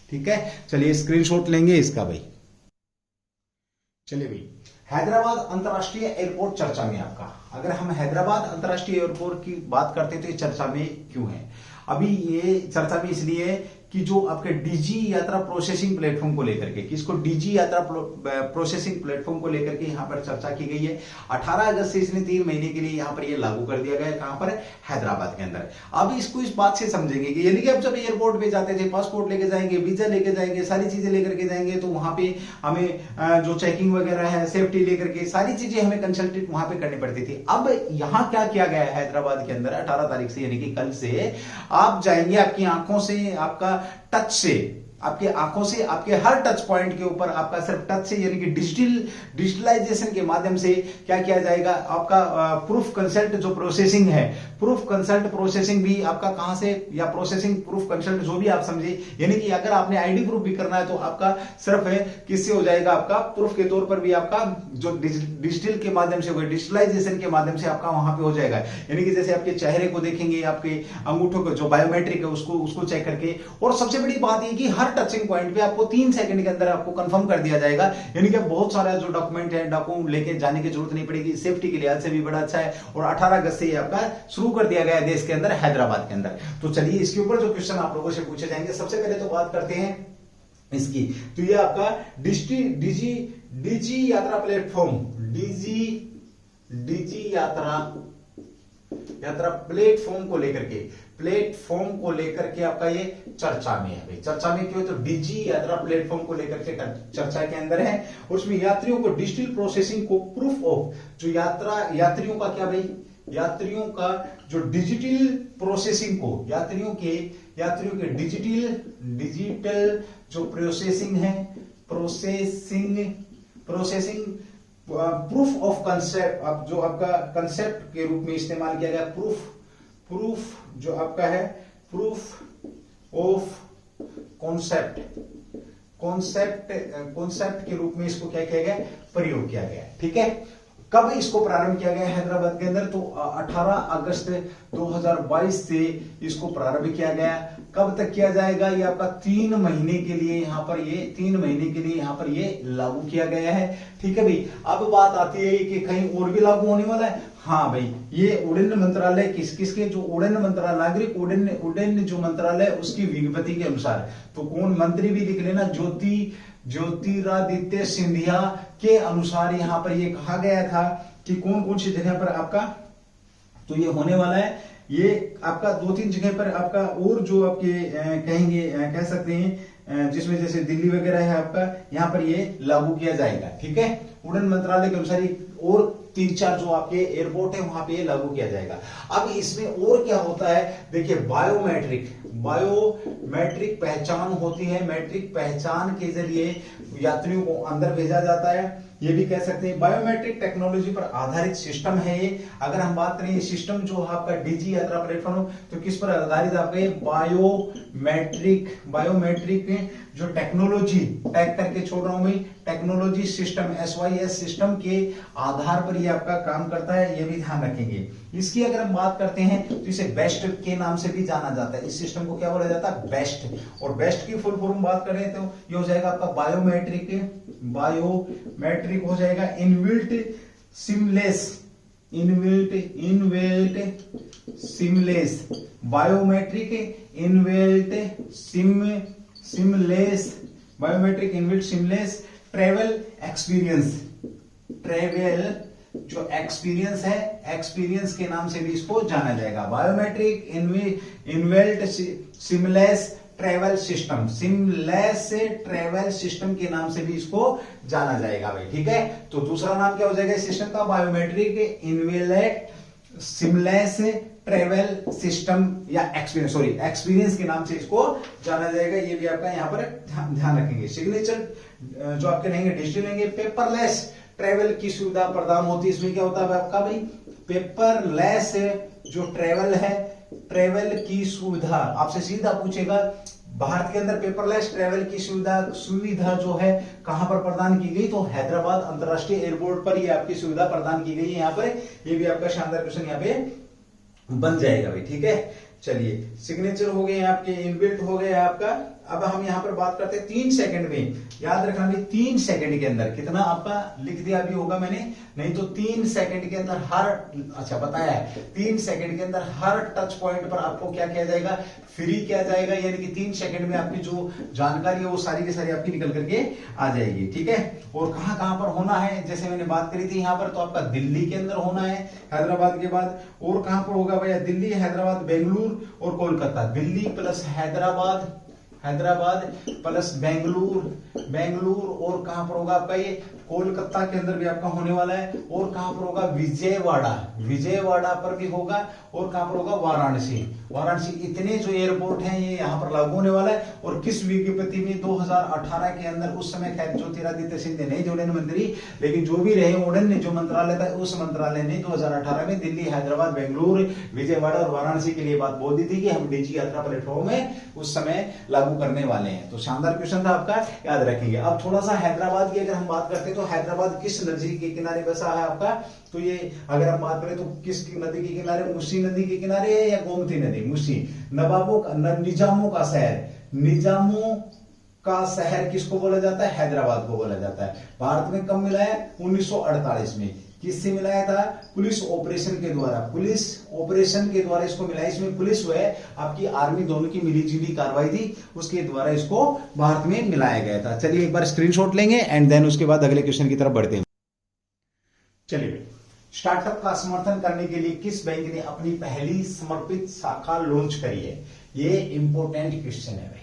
ठीक है। चलिए स्क्रीनशॉट लेंगे इसका भाई। चलिए भाई, हैदराबाद अंतरराष्ट्रीय एयरपोर्ट चर्चा में आपका, अगर हम हैदराबाद अंतरराष्ट्रीय एयरपोर्ट की बात करते हैं तो ये चर्चा में क्यों है? अभी ये चर्चा में इसलिए है कि जो आपके डीजी यात्रा प्रोसेसिंग प्लेटफॉर्म को लेकर के, किसको? डीजी यात्रा प्रोसेसिंग प्लेटफॉर्म को लेकर के यहाँ पर चर्चा की गई है। 18 अगस्त से इसने 3 महीने के लिए यहाँ पर ये लागू कर दिया गया है। कहाँ पर? हैदराबाद के अंदर। अब इसको इस बात से समझेंगे कि यानी कि आप जब एयरपोर्ट पे जाते थे, पासपोर्ट लेके जाएंगे, वीजा लेके जाएंगे, सारी चीजें लेकर के जाएंगे, तो वहां पे हमें जो चेकिंग वगैरह है, सेफ्टी लेकर के सारी चीजें हमें कंसल्टेट वहां पे करनी पड़ती थी। अब यहाँ क्या किया गया है हैदराबाद के अंदर 18 तारीख से, यानी कि कल से आप जाएंगे, आपकी आंखों से, आपका टच से आपके आंखों से आपके हर टच पॉइंट के ऊपर आपका सिर्फ टच से यानी कि डिजिटलाइजेशन के माध्यम से क्या किया जाएगा, आपका प्रूफ कंसल्ट जो प्रोसेसिंग है, प्रूफ कंसल्ट प्रोसेसिंग भी आपका कहां से, या प्रोसेसिंग प्रूफ कंसल्ट जो भी आप समझे, यानी कि अगर आपने आईडी प्रूफ भी करना है तो आपका सिर्फ है किससे हो जाएगा, आपका प्रूफ के तौर पर भी आपका जो डिजिटल के माध्यम से, डिजिटलाइजेशन के माध्यम से आपका वहां पे हो जाएगा। यानी कि जैसे आपके चेहरे को देखेंगे, आपके अंगूठों को जो बायोमेट्रिक है उसको चेक करके, और सबसे बड़ी बात ये कि हर टचिंग पॉइंट पे आपको 3 सेकंड के अंदर आपको कंफर्म कर दिया जाएगा। यानी कि बहुत सारा जो डॉक्यूमेंट है डॉक्यूमेंट लेके जाने की जरूरत नहीं पड़ेगी, सेफ्टी के लिहाज से भी बड़ा अच्छा है। और 18 अगस्त से आपका शुरू कर दिया गया है देश के अंदर, हैदराबाद के अंदर। तो चलिए इसके ऊपर जो क्वेश्चन आप लोगों से पूछे जाएंगे, सबसे पहले तो बात करते हैं इसकी। तो ये आपका डीजी यात्रा प्लेटफॉर्म, डीजी यात्रा प्लेटफॉर्म को लेकर के आपका ये चर्चा में है भाई। चर्चा में क्यों, तो डीजी यात्रा प्लेटफॉर्म को लेकर के चर्चा के अंदर है। उसमें यात्रियों को डिजिटल प्रोसेसिंग को प्रूफ ऑफ जो यात्रियों का क्या भाई, यात्रियों का जो डिजिटल प्रोसेसिंग को, यात्रियों के डिजिटल जो प्रोसेसिंग है, प्रोसेसिंग प्रूफ ऑफ कंसेप्ट, अब जो आपका कंसेप्ट के रूप में इस्तेमाल किया गया, प्रूफ जो आपका है, प्रूफ ऑफ कॉन्सेप्ट के रूप में इसको क्या किया गया, प्रयोग किया गया। ठीक है, कब इसको प्रारंभ किया गया हैदराबाद के अंदर, तो 18 अगस्त 2022 से इसको प्रारंभ किया गया। कब तक किया जाएगा, ये आपका 3 महीने के लिए यहाँ पर ये लागू किया गया है। ठीक है भाई, अब बात आती है कि कहीं और भी लागू होने वाला है। हाँ भाई, ये उड़न मंत्रालय किसके, जो उड़न मंत्रालय, नागरिक उड्डयन जो मंत्रालय उसकी विज्ञप्ति के अनुसार, तो कौन मंत्री भी लिख लेना, ज्योतिरादित्य सिंधिया के अनुसार यहाँ पर ये कहा गया था कि कौन कौन सी जगह पर आपका तो ये होने वाला है। ये आपका 2-3 जगह पर आपका, और जो आपके कह सकते हैं जिसमें जैसे दिल्ली वगैरह है आपका, यहाँ पर ये लागू किया जाएगा। ठीक है, उड़न मंत्रालय के अनुसार, और 3-4 जो आपके एयरपोर्ट है वहां पे ये लागू किया जाएगा। अब इसमें और क्या होता है, देखिए बायोमेट्रिक पहचान होती है। मैट्रिक पहचान के जरिए यात्रियों को अंदर भेजा जाता है। ये भी कह सकते हैं बायोमेट्रिक टेक्नोलॉजी पर आधारित सिस्टम है ये। अगर हम बात करें सिस्टम जो आपका डीजी यात्रा प्लेटफॉर्म, तो किस पर आधारित आपका ये बायोमेट्रिक जो टेक्नोलॉजी, टैग करके छोड़ रहा हूं भाई, टेक्नोलॉजी सिस्टम, SYS सिस्टम के आधार पर ये आपका काम करता है, ये भी ध्यान रखेंगे। इसकी अगर हम बात करते हैं तो इसे बेस्ट के नाम से भी जाना जाता है। इस सिस्टम को क्या बोला जाता है, बेस्ट। और बेस्ट की फुल फॉर्म बात करें तो ये हो जाएगा आपका बायोमेट्रिक हो जाएगा inbuilt seamless biometric inbuilt seamless travel जो एक्सपीरियंस है, एक्सपीरियंस के नाम से भी इसको जाना जाएगा। Biometric inbuilt seamless travel system के नाम से भी इसको जाना जाएगा भाई। ठीक है, तो दूसरा नाम क्या हो जाएगा इस सिस्टम का, biometric inbuilt seamless travel system या एक्सपीरियंस के नाम से इसको जाना जाएगा। ये भी आपका यहाँ पर ध्यान रखेंगे। सिग्नेचर जो आपके रहेंगे डिजिटल रहेंगे। पेपरलेस ट्रेवल की सुविधा प्रदान होती है। इसमें क्या होता है आपका भाई, पेपरलेस जो ट्रेवल है, ट्रेवल की सुविधा आपसे सीधा पूछेगा, भारत के अंदर पेपरलेस ट्रेवल की सुविधा जो है कहां पर प्रदान की गई, तो हैदराबाद अंतरराष्ट्रीय एयरपोर्ट पर ये आपकी सुविधा प्रदान की गई है। यहाँ पर ये भी आपका शानदार क्वेश्चन यहाँ पे बन जाएगा भाई। ठीक है, चलिए सिग्नेचर हो गए आपके, इनबिल्ट हो गया आपका। अब हम यहां पर बात करते हैं 3 सेकंड में। याद रखना भी 3 सेकंड के अंदर कितना आपका लिख दिया भी होगा मैंने, नहीं तो 3 सेकंड के अंदर बताया है 3 सेकंड के अंदर हर टच पॉइंट पर आपको क्या किया जाएगा, फ्री किया जाएगा। यानी कि 3 सेकंड में आपकी जो जानकारी है वो सारी की सारी आपकी निकल करके आ जाएगी। ठीक है, और कहां कहां पर होना है, जैसे मैंने बात करी थी यहाँ पर, तो आपका दिल्ली के अंदर होना है हैदराबाद के बाद। और कहां पर होगा भैया, दिल्ली, हैदराबाद, बेंगलुरु और कोलकाता। दिल्ली प्लस हैदराबाद प्लस बेंगलुरु और कहां पर होगा आपका ये कोलकाता के अंदर भी आपका होने वाला है, और कहां पर होगा, विजयवाड़ा, विजयवाड़ा पर भी होगा, और कहां पर होगा, वाराणसी, वाराणसी। इतने जो एयरपोर्ट हैं ये यहां पर लागू होने वाला है। और किस विज्ञप्ति में, 2018 के अंदर, उस समय खैर ज्योतिरादित्य सिंधिया नहीं जुड़े मंत्री, लेकिन जो भी रहे उड़न ने जो मंत्रालय था, उस मंत्रालय ने 2018 में दिल्ली, हैदराबाद, बेंगलुरु, विजयवाड़ा और वाराणसी के लिए बात बोल दी थी कि हम डीजी यात्रा प्लेटफॉर्म में उस समय लागू करने वाले हैं। तो शानदार क्वेश्चन था आपका, याद रखेंगे। अब थोड़ा सा हैदराबाद की अगर हम बात करते हैं तो हैदराबाद किस नदी के किनारे बसा है आपका, तो ये अगर हम बात करें तो किस नदी के किनारे, मूसी नदी के किनारे है या गोमती नदी, मूसी। नवाबों का, निजामों का शहर, निजामों का शहर किसको बोला जाता है, हैदराबाद को बोला जाता है। भारत में कब मिला है, 1948 में। किससे मिलाया था, पुलिस ऑपरेशन के द्वारा, पुलिस ऑपरेशन के द्वारा इसको मिला। इसमें पुलिस हुए आपकी आर्मी दोनों की मिलीजुली कार्रवाई थी, उसके द्वारा इसको भारत में मिलाया गया था। चलिए एक बार स्क्रीनशॉट लेंगे एंड देन उसके बाद अगले क्वेश्चन की तरफ बढ़ते हैं। चलिए, स्टार्टअप का समर्थन करने के लिए किस बैंक ने अपनी पहली समर्पित शाखा लॉन्च करी है, ये इंपॉर्टेंट क्वेश्चन है भाई,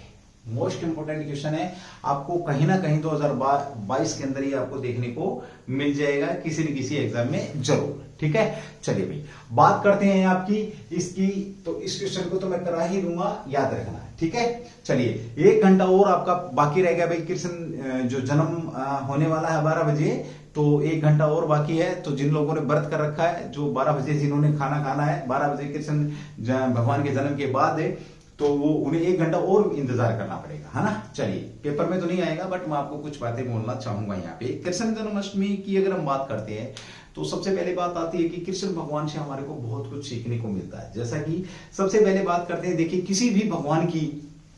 मोस्ट इंपोर्टेंट क्वेश्चन है। आपको कहीं ना कहीं 2022 के अंदर ही आपको देखने को मिल जाएगा किसी न किसी एग्जाम में जरूर, ठीक है। चलिए भाई बात करते हैं आपकी इसकी, तो इस क्वेश्चन को तो मैं करा ही दूंगा, याद रखना है, ठीक है। चलिए 1 घंटा और आपका बाकी रह गया भाई। कृष्ण जो जन्म होने वाला है 12 बजे, तो 1 घंटा और बाकी है। तो जिन लोगों ने व्रत कर रखा है, जो 12 बजे जिन्होंने खाना खाना है, 12 बजे कृष्ण भगवान के जन्म के बाद है, तो वो उन्हें 1 घंटा और इंतजार करना पड़ेगा, है ना। चलिए पेपर में तो नहीं आएगा, बट मैं आपको कुछ बातें बोलना चाहूंगा यहाँ पे। कृष्ण जन्माष्टमी की अगर हम बात करते हैं तो सबसे पहले बात आती है कि कृष्ण भगवान से हमारे को बहुत कुछ सीखने को मिलता है। जैसा कि सबसे पहले बात करते हैं, देखिए किसी भी भगवान की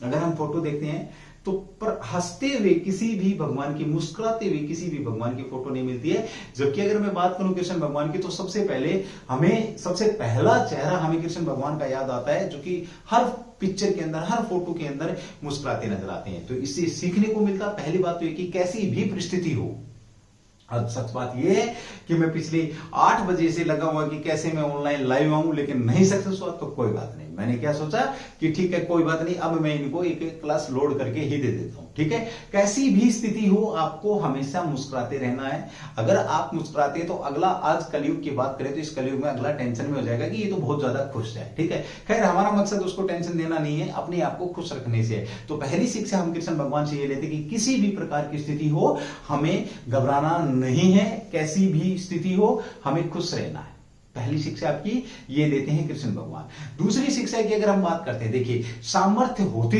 अगर हम फोटो देखते हैं तो पर हंसते हुए किसी भी भगवान की, मुस्कुराते हुए किसी भी भगवान की फोटो नहीं मिलती है। जबकि अगर मैं बात करूं कृष्ण भगवान की, तो सबसे पहले हमें सबसे पहला चेहरा हमें कृष्ण भगवान का याद आता है, जो कि हर पिक्चर के अंदर, हर फोटो के अंदर मुस्कुराते नजर आते हैं। तो इससे सीखने को मिलता पहली बात तो ये कि कैसी भी परिस्थिति हो। और सच बात यह है कि मैं पिछले 8 बजे से लगा हुआ कि कैसे मैं ऑनलाइन लाइव आऊं, लेकिन नहीं सक्सेस हुआ। तो कोई बात नहीं, मैंने क्या सोचा कि ठीक है कोई बात नहीं, अब मैं इनको एक क्लास लोड करके ही दे देता हूं, ठीक है। कैसी भी स्थिति हो आपको हमेशा मुस्कुराते रहना है। अगर आप मुस्कुराते हैं तो अगला, आज कलयुग की बात करें तो इस कलयुग में अगला टेंशन में हो जाएगा कि ये तो बहुत ज्यादा खुश है, ठीक है। खैर हमारा मकसद उसको टेंशन देना नहीं है, अपने आप को खुश रखने से है। तो पहली शिक्षा हम कृष्ण भगवान से ये लेते कि किसी भी प्रकार की स्थिति हो हमें घबराना नहीं है, कैसी भी स्थिति हो हमें खुश रहना है। पहली शिक्षा आपकी ये देते हैं कृष्ण भगवान। दूसरी शिक्षा की अगर हम बात करते हैं, देखिए सामर्थ्य होते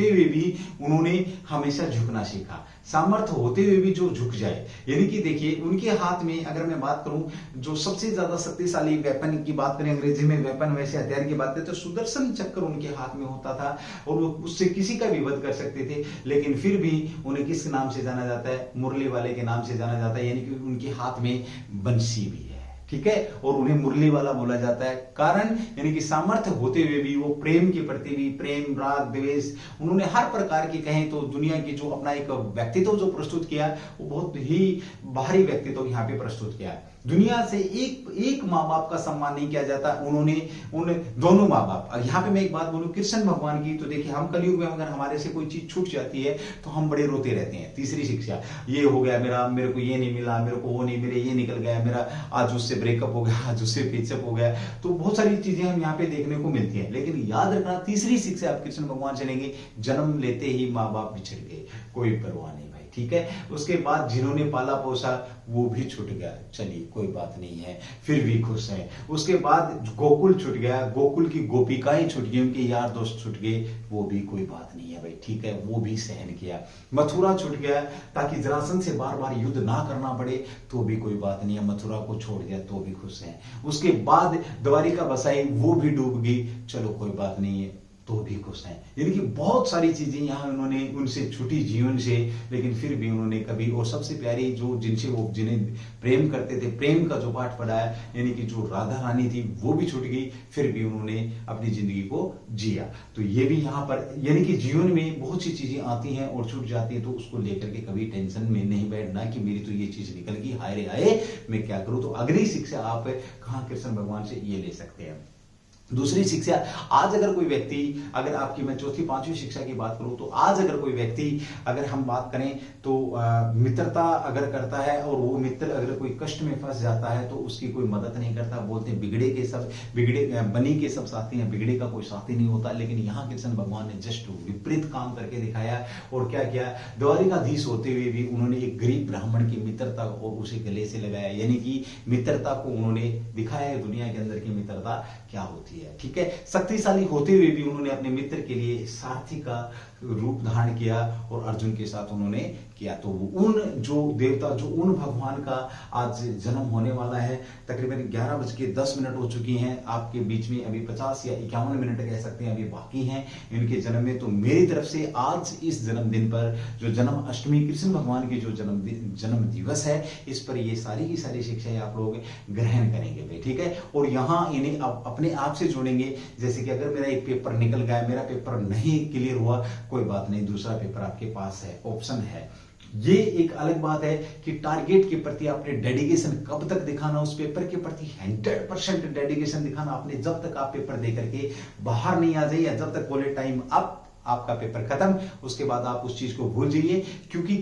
हुए भी उन्होंने हमेशा झुकना सीखा। सामर्थ्य होते हुए भी जो झुक जाए, यानी कि देखिए उनके हाथ में अगर मैं बात करूं, जो सबसे ज्यादा शक्तिशाली वेपन की बात करें, अंग्रेजी में वेपन वैसे हथियार की बात करें तो सुदर्शन चक्र उनके हाथ में होता था, और वो उससे किसी का भी वध कर सकते थे। लेकिन फिर भी उन्हें किस नाम से जाना जाता है, मुरली वाले के नाम से जाना जाता है, यानी कि उनके हाथ में बंसी भी है, ठीक है, और उन्हें मुरली वाला बोला जाता है। कारण यानी कि सामर्थ्य होते हुए भी वो प्रेम के प्रति भी, प्रेम राग द्वेष, उन्होंने हर प्रकार की कहें तो दुनिया की जो अपना एक व्यक्तित्व जो प्रस्तुत किया, वो बहुत ही बाहरी व्यक्तित्व यहाँ पे प्रस्तुत किया। दुनिया से एक माँ बाप का सम्मान नहीं किया जाता, उन्होंने उन दोनों माँ बाप। यहाँ पे मैं एक बात बोलूं कृष्ण भगवान की, तो देखिए हम कलयुग में अगर हमारे से कोई चीज छूट जाती है तो हम बड़े रोते रहते हैं। तीसरी शिक्षा ये हो गया, मेरे को ये नहीं मिला, मेरे को वो नहीं, मेरे ये निकल गया, मेरा आज उससे ब्रेकअप हो गया, आज उससे पिचअप हो गया। तो बहुत सारी चीजें हम यहाँ पे देखने को मिलती है। लेकिन याद रखना तीसरी शिक्षा आप कृष्ण भगवान से लेंगे, जन्म लेते ही माँ बाप बिछड़ गए, कोई परवाह नहीं, ठीक है। उसके बाद जिन्होंने पाला पोसा वो भी छूट गया, चलिए कोई बात नहीं है, फिर भी खुश हैं। उसके बाद गोकुल छूट गया, गोकुल की गोपिकाएं छूट गई, उनके यार दोस्त छूट गए, वो भी कोई बात नहीं है भाई, ठीक है, वो भी सहन किया। मथुरा छूट गया ताकि जरासंध से बार बार युद्ध ना करना पड़े, तो भी कोई बात नहीं है, मथुरा को छोड़ दिया तो भी खुश हैं। उसके बाद द्वारिका बसाई, वो भी डूब गई, चलो कोई बात नहीं है, तो भी खुश हैं। यानी कि बहुत सारी चीजें यहाँ उन्होंने उनसे छूटी जीवन से, लेकिन फिर भी उन्होंने कभी, और सबसे प्यारी जो जिनसे वो जिन्हें प्रेम करते थे, प्रेम का जो पाठ पढ़ाया, यानी कि जो राधा रानी थी वो भी छूट गई, फिर भी उन्होंने अपनी जिंदगी को जिया। तो ये भी यहाँ पर, यानी कि जीवन में बहुत सी चीजें आती हैं और छूट जाती है, तो उसको लेकर के कभी टेंशन में नहीं बैठना कि मेरी तो ये चीज निकल गई, हाय रे हाय मैं क्या करूं। तो अगली शिक्षा आप कहाँ कृष्ण भगवान से ये ले सकते हैं। दूसरी शिक्षा, आज अगर कोई व्यक्ति, अगर आपकी मैं चौथी पांचवी शिक्षा की बात करूं तो आज अगर कोई व्यक्ति, अगर हम बात करें तो मित्रता अगर करता है और वो मित्र अगर कोई कष्ट में फंस जाता है तो उसकी कोई मदद नहीं करता, बोलते हैं बिगड़े बनी के सब साथी हैं, बिगड़े का कोई साथी नहीं होता। लेकिन यहाँ कृष्ण भगवान ने जस्ट विपरीत काम करके दिखाया। और क्या किया, द्वारिकाधीश होते हुए भी उन्होंने एक गरीब ब्राह्मण की मित्रता और उसे गले से लगाया, यानी कि मित्रता को उन्होंने दिखाया है दुनिया के अंदर की मित्रता क्या होती है। ठीक है, शक्तिशाली होते हुए भी उन्होंने अपने मित्र के लिए सारथी का रूप धारण किया और अर्जुन के साथ उन्होंने किया। तो उन जो देवता, जो उन भगवान का आज जन्म होने वाला है, तकरीबन 11:10 हो चुकी हैं, आपके बीच में अभी 50 या 51 मिनट कह सकते हैं अभी बाकी हैं इनके जन्म में। तो मेरी तरफ से आज इस जन्मदिन पर, जो जन्म अष्टमी कृष्ण भगवान की जो जन्म दिवस है, इस पर ये सारी की सारी शिक्षाएं आप लोग ग्रहण करेंगे भाई। ठीक है, और यहाँ इन्हें अपने आप से जोड़ेंगे। जैसे कि अगर मेरा एक पेपर निकल गया, मेरा पेपर नहीं क्लियर हुआ, कोई बात नहीं, दूसरा पेपर आपके पास है, ऑप्शन है। ये एक अलग बात है कि टारगेट के प्रति आपने डेडिकेशन कब तक दिखाना, उस पेपर के प्रति 100% डेडिकेशन दिखाना आपने, जब तक आप पेपर दे करके बाहर नहीं आ जाइए, या जब तक कॉलेज टाइम अप आपका पेपर खत्म, उसके बाद आप उस चीज को भूल जाइए। क्योंकि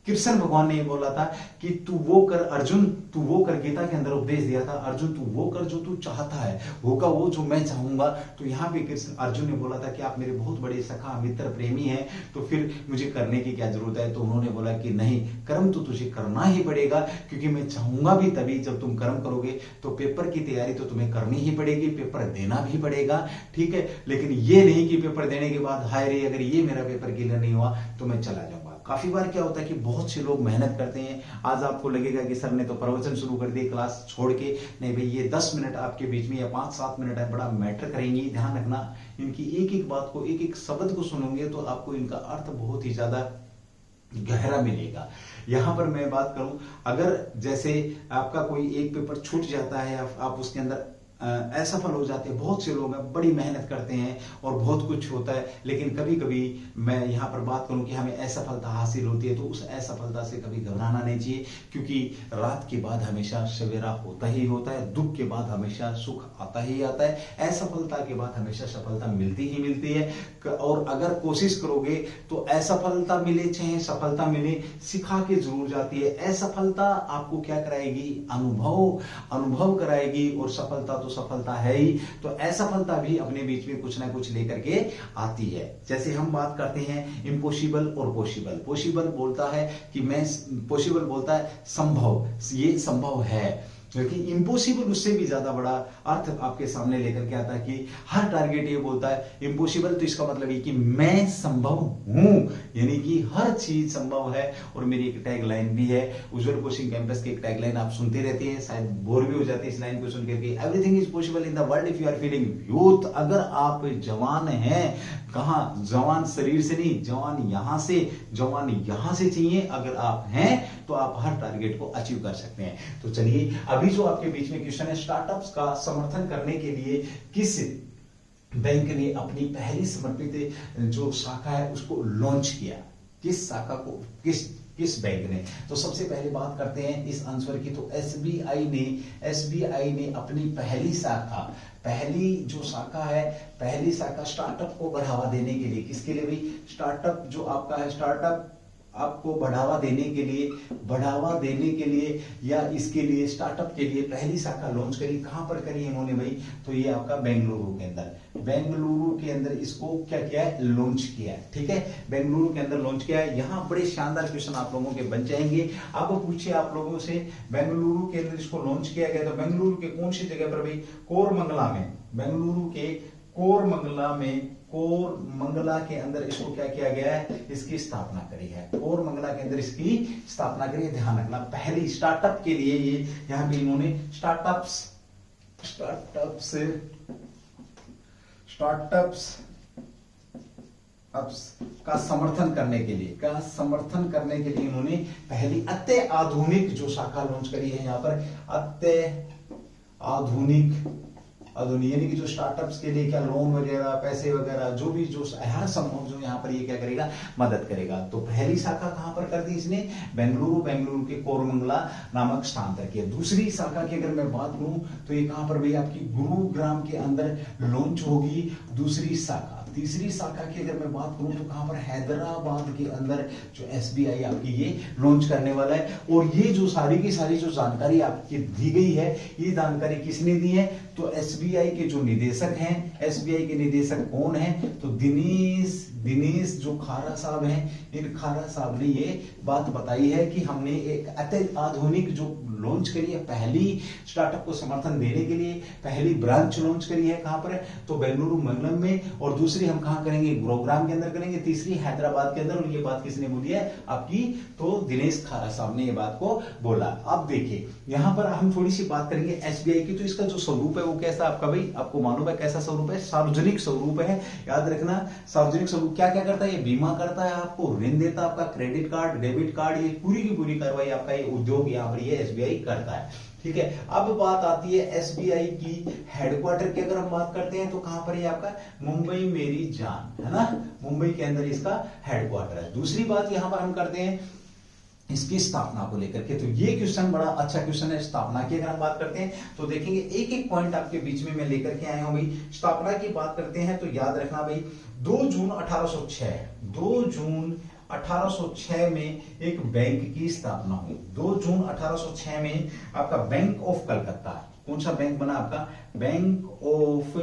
कृष्ण भगवान ने ये बोला था कि तू वो कर अर्जुन, तू वो कर, गीता के अंदर उपदेश दिया था, अर्जुन तू वो कर जो तू चाहता है, होगा वो जो मैं चाहूंगा। तो यहाँ पे कृष्ण अर्जुन ने बोला था कि आप मेरे बहुत बड़े सखा मित्र प्रेमी हैं, तो फिर मुझे करने की क्या जरूरत है। तो उन्होंने बोला कि नहीं, कर्म तो तुझे करना ही पड़ेगा, क्योंकि मैं चाहूंगा भी तभी जब तुम कर्म करोगे। तो पेपर की तैयारी तो तुम्हें करनी ही पड़ेगी, पेपर देना भी पड़ेगा। ठीक है, लेकिन ये नहीं कि पेपर देने के बाद हाय रे अगर ये मेरा पेपर क्लियर नहीं हुआ तो मैं चला जाऊंगा। काफी बार क्या होता है कि बहुत से लोग मेहनत करते हैं, आज आपको लगेगा कि सर ने तो प्रवचन शुरू कर दिए क्लास छोड़ के, नहीं भाई, ये 10 मिनट आपके बीच में या 5-7 मिनट है, बड़ा मैटर करेंगी। ध्यान रखना, इनकी एक एक बात को, एक एक शब्द को सुनोगे तो आपको इनका अर्थ बहुत ही ज्यादा गहरा मिलेगा। यहां पर मैं बात करूं, अगर जैसे आपका कोई एक पेपर छूट जाता है, आप उसके अंदर असफल हो जाते हैं, बहुत से लोग बड़ी मेहनत करते हैं और बहुत कुछ होता है, लेकिन कभी कभी मैं यहाँ पर बात करूं कि हमें असफलता हासिल होती है, तो उस असफलता से कभी घबराना नहीं चाहिए, क्योंकि रात के बाद हमेशा सवेरा होता ही होता है, दुख के बाद हमेशा सुख आता ही आता है, असफलता के बाद हमेशा सफलता मिलती ही मिलती है। और अगर कोशिश करोगे तो असफलता मिले चाहे सफलता मिले, सिखा के जरूर जाती है। असफलता आपको क्या कराएगी, अनुभव कराएगी, और सफलता तो सफलता है ही। तो असफलता भी अपने बीच में कुछ ना कुछ लेकर के आती है। जैसे हम बात करते हैं इम्पॉसिबल और पॉसिबल। पॉसिबल बोलता है कि पॉसिबल बोलता है संभव, ये संभव है, क्योंकि इम्पॉसिबल उससे भी ज्यादा बड़ा अर्थ आपके सामने लेकर के आता है कि हर टारगेट ये बोलता है इम्पॉसिबल, तो इसका मतलब ये कि मैं संभव हूं, यानी कि हर चीज संभव है। और मेरी एक टैग लाइन भी है, उज्जवल कोचिंग कैंपस की एक टैग लाइन आप सुनते रहते हैं, शायद बोर भी हो जाते हैं इस लाइन को सुनकर के, everything is possible in the world if you are feeling youth. अगर आप जवान हैं, कहां जवान शरीर से नहीं, जवान यहां से चाहिए, अगर आप हैं तो आप हर टारगेट को अचीव कर सकते हैं। तो चलिए, अभी जो आपके बीच में क्वेश्चन है, स्टार्टअप्स का समर्थन करने के लिए किस बैंक ने अपनी पहली समर्पित जो शाखा है उसको लॉन्च किया, किस शाखा को, किस बैंक ने। तो सबसे पहले बात करते हैं इस आंसर की, तो एसबीआई ने अपनी पहली शाखा स्टार्टअप को बढ़ावा देने के लिए, किसके लिए भाई, स्टार्टअप जो आपका है, स्टार्टअप आपको बढ़ावा देने के लिए या इसके लिए, स्टार्टअप के लिए पहली शाखा लॉन्च करी। कहां पर करी इन्होंने भाई, तो ये आपका बेंगलुरु के अंदर इसको क्या किया है, लॉन्च किया है। ठीक है, बेंगलुरु के अंदर लॉन्च किया है। यहाँ बड़े शानदार क्वेश्चन आप लोगों के बन जाएंगे। अब पूछिए आप लोगों से, बेंगलुरु के अंदर इसको लॉन्च किया गया, तो बेंगलुरु के कौन सी जगह पर भाई, कोरमंगला में, बेंगलुरु के कोरमंगला के अंदर इसको क्या किया गया है, इसकी स्थापना करी है। कोरमंगला के अंदर इसकी स्थापना करी है। ध्यान रखना, पहली स्टार्टअप के लिए ये यहां पे इन्होंने स्टार्टअप्स का समर्थन करने के लिए इन्होंने पहली अत्याधुनिक जो शाखा लॉन्च करी है, यहां पर अत्याधुनिक आधुनिक यानी कि जो स्टार्टअप्स के लिए क्या लोन वगैरह, पैसे वगैरह, जो भी जो हर संभव जो यहाँ पर ये क्या करेगा, मदद करेगा। तो पहली शाखा कहाँ पर कर दी इसने, बेंगलुरु के कोरमंगला नामक स्थान पर किया। दूसरी शाखा की अगर मैं बात करूं तो ये कहां पर भाई आपकी गुरुग्राम के अंदर लॉन्च होगी दूसरी शाखा। तीसरी शाखा की अगर मैं बात करूं तो कहां पर, हैदराबाद के अंदर जो एसबीआई आपकी ये लॉन्च करने वाला है। और ये जो सारी की सारी जो जानकारी आपकी दी गई है, ये जानकारी किसने दी है, तो एसबीआई के जो निदेशक हैं, एसबीआई के निदेशक कौन है, तो दिनेश जो खारा साहब हैं, इन खारा साहब ने ये बात बताई है कि हमने एक अत्याधुनिक जो लॉन्च करी है, पहली स्टार्टअप को समर्थन देने के लिए पहली ब्रांच लॉन्च करी है। कहां पर है, तो बेंगलुरु मंगलम में, और दूसरी हम कहां करेंगे, गुरुग्राम के अंदर करेंगे, तीसरी हैदराबाद के अंदर। और ये बात किसने बोली है आपकी, तो दिनेश खारा साहब ने ये बात को बोला। अब देखिए यहां पर हम थोड़ी सी बात करेंगे एसबीआई की। तो इसका जो स्वरूप है वो कैसा आपका भाई, आपको मालूम है कैसा स्वरूप है, सार्वजनिक स्वरूप है। याद रखना, सार्वजनिक स्वरूप क्या क्या करता है, ये बीमा करता है, आपको ऋण देता है, आपका क्रेडिट कार्ड, डेबिट कार्ड, ये पूरी की पूरी कार्रवाई आपका ये उद्योग यहाँ पर ये एसबीआई करता है। ठीक है, अब बात आती है एसबीआई की हेडक्वार्टर की। अगर हम बात करते हैं तो कहां पर है आपका, मुंबई मेरी जान, है ना, मुंबई के अंदर इसका हेडक्वार्टर है। दूसरी बात यहां पर हम करते हैं इसकी स्थापना को लेकर के। तो ये क्वेश्चन बड़ा अच्छा क्वेश्चन है स्थापना की। अगर हम बात करते हैं तो देखेंगे एक एक पॉइंट आपके बीच में मैं लेकर के आया हूं भाई। स्थापना की बात करते हैं तो याद रखना भाई 2 जून 1806 में एक बैंक की स्थापना हुई। 2 जून 1806 में आपका बैंक ऑफ कलकत्ता, कौन सा बैंक बना आपका, बैंक ऑफ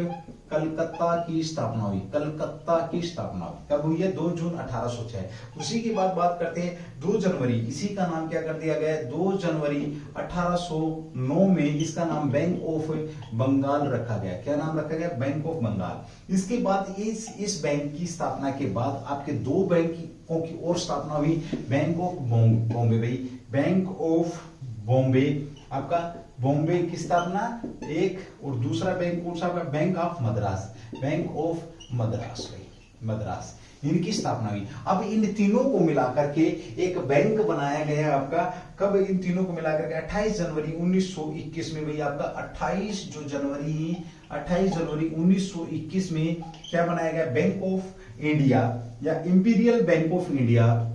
कलकत्ता की स्थापना हुई। कलकत्ता की स्थापना हुई कब हुई है, 2 जून 1806। उसी की बात करते हैं 2 जनवरी, इसी का नाम क्या कर दिया गया, 2 जनवरी 1809 में इसका नाम बैंक ऑफ बंगाल रखा गया। क्या नाम रखा गया, बैंक ऑफ बंगाल। इसके बाद इस बैंक की स्थापना के बाद आपके 2 बैंकों की और स्थापना हुई। बैंक ऑफ बॉम्बे भाई, बैंक ऑफ बॉम्बे, आपका बॉम्बे की स्थापना एक, और दूसरा बैंक कौन सा, bank of Madras, bank of Madras भाई, मद्रास, इनकी स्थापना हुई। अब इन तीनों को मिलाकर के एक बैंक बनाया गया आपका, कब, इन तीनों को मिलाकर के 28 जनवरी 1921 में भाई आपका 28 जनवरी 1921 में क्या बनाया गया, बैंक ऑफ इंडिया या imperial bank of India,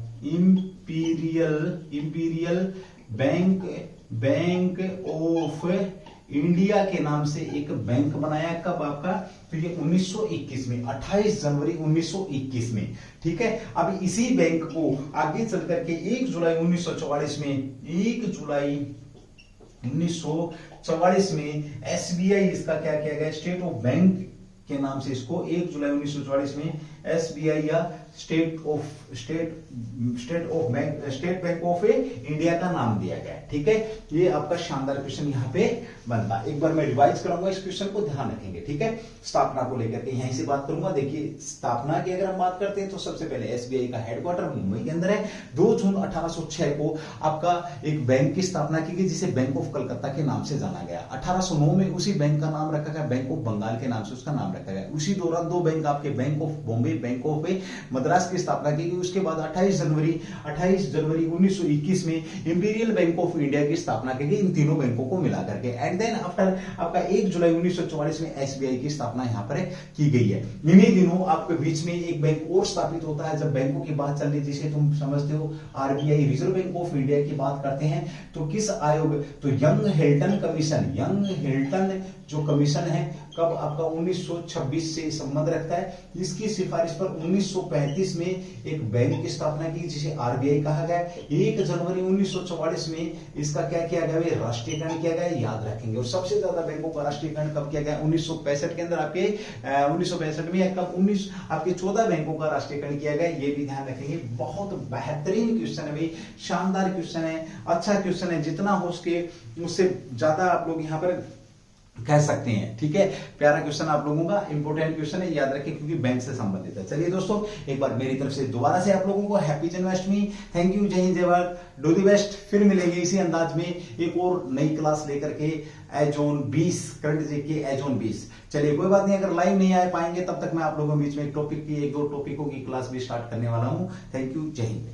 imperial bank of India के नाम से एक बैंक बनाया। कब आपका, तो ये 1921 में, 28 जनवरी 1921 में। ठीक है, अब इसी बैंक को आगे चल करके 1 जुलाई 1944 में एसबीआई इसका क्या किया गया, स्टेट ऑफ बैंक के नाम से इसको 1 जुलाई 1944 में एसबीआई या स्टेट बैंक ऑफ इंडिया का नाम दिया गया। ठीक है, ये आपका शानदार क्वेश्चन यहाँ पे बनता है। एक बार मैं रिवाइज कराऊंगा इस क्वेश्चन को, ध्यान रखेंगे। ठीक है, स्थापना को लेकर के यहीं से बात करूंगा। देखिए स्थापना की अगर हम बात करते हैं तो सबसे पहले एसबीआई का हेडक्वार्टर मुंबई के अंदर है। 2 जून 1806 को आपका एक बैंक की स्थापना की गई जिसे बैंक ऑफ कलकत्ता के नाम से जाना गया। 1809 में उसी बैंक का नाम रखा गया, बैंक ऑफ बंगाल के नाम से उसका नाम रखा गया। उसी दौरान 2 बैंक आपके, bank of Bombay, bank of Madras की स्थापना की गई। उसके बाद 28 जनवरी 1921 में इंपीरियल बैंक ऑफ इंडिया की स्थापना की गई, इन तीनों बैंकों को मिलाकर के। एंड देन आफ्टर आपका 1 जुलाई 1944 में एसबीआई की स्थापना यहां पर की गई है। इन्हीं दिनों आपके बीच में एक बैंक और स्थापित होता है। जब बैंकों की बात चल रही है जिसे तुम समझते हो RBI, reserve bank of India की बात करते हैं तो किस आयोग, तो यंग हिल्टन जो कमीशन है कब आपका 1926 से संबंध रखता है। इसकी सिफारिश पर 1935 में एक बैंक की स्थापना की जिसे आरबीआई कहा गया। 1 जनवरी 1944 में इसका क्या किया गया, राष्ट्रीयकरण किया गया, याद रखेंगे। और सबसे ज्यादा बैंकों का राष्ट्रीयकरण कब किया गया, 1965 के अंदर आपके 1965 में, कब 19 आपके 14 बैंकों का राष्ट्रीयकरण किया गया, ये भी ध्यान रखेंगे। बहुत बेहतरीन क्वेश्चन है भाई, शानदार क्वेश्चन है, अच्छा क्वेश्चन है, जितना हो सके उससे ज्यादा आप लोग यहाँ पर कह सकते हैं। ठीक है, प्यारा क्वेश्चन आप लोगों का, इंपोर्टेंट क्वेश्चन है, याद रखें क्योंकि बैंक से संबंधित है। चलिए दोस्तों, एक बार मेरी तरफ से दोबारा से आप लोगों को हैप्पी जन्माष्टमी, थैंक यू, जय हिंद, जय भारत, डू दी बेस्ट। फिर मिलेंगे इसी अंदाज में एक और नई क्लास लेकर के, एजोन 20 करंट जीके एजोन 20। चलिए कोई बात नहीं, अगर लाइव नहीं आ पाएंगे तब तक मैं आप लोगों के बीच में एक 2 टॉपिकों की क्लास भी स्टार्ट करने वाला हूं। थैंक यू, जय हिंद।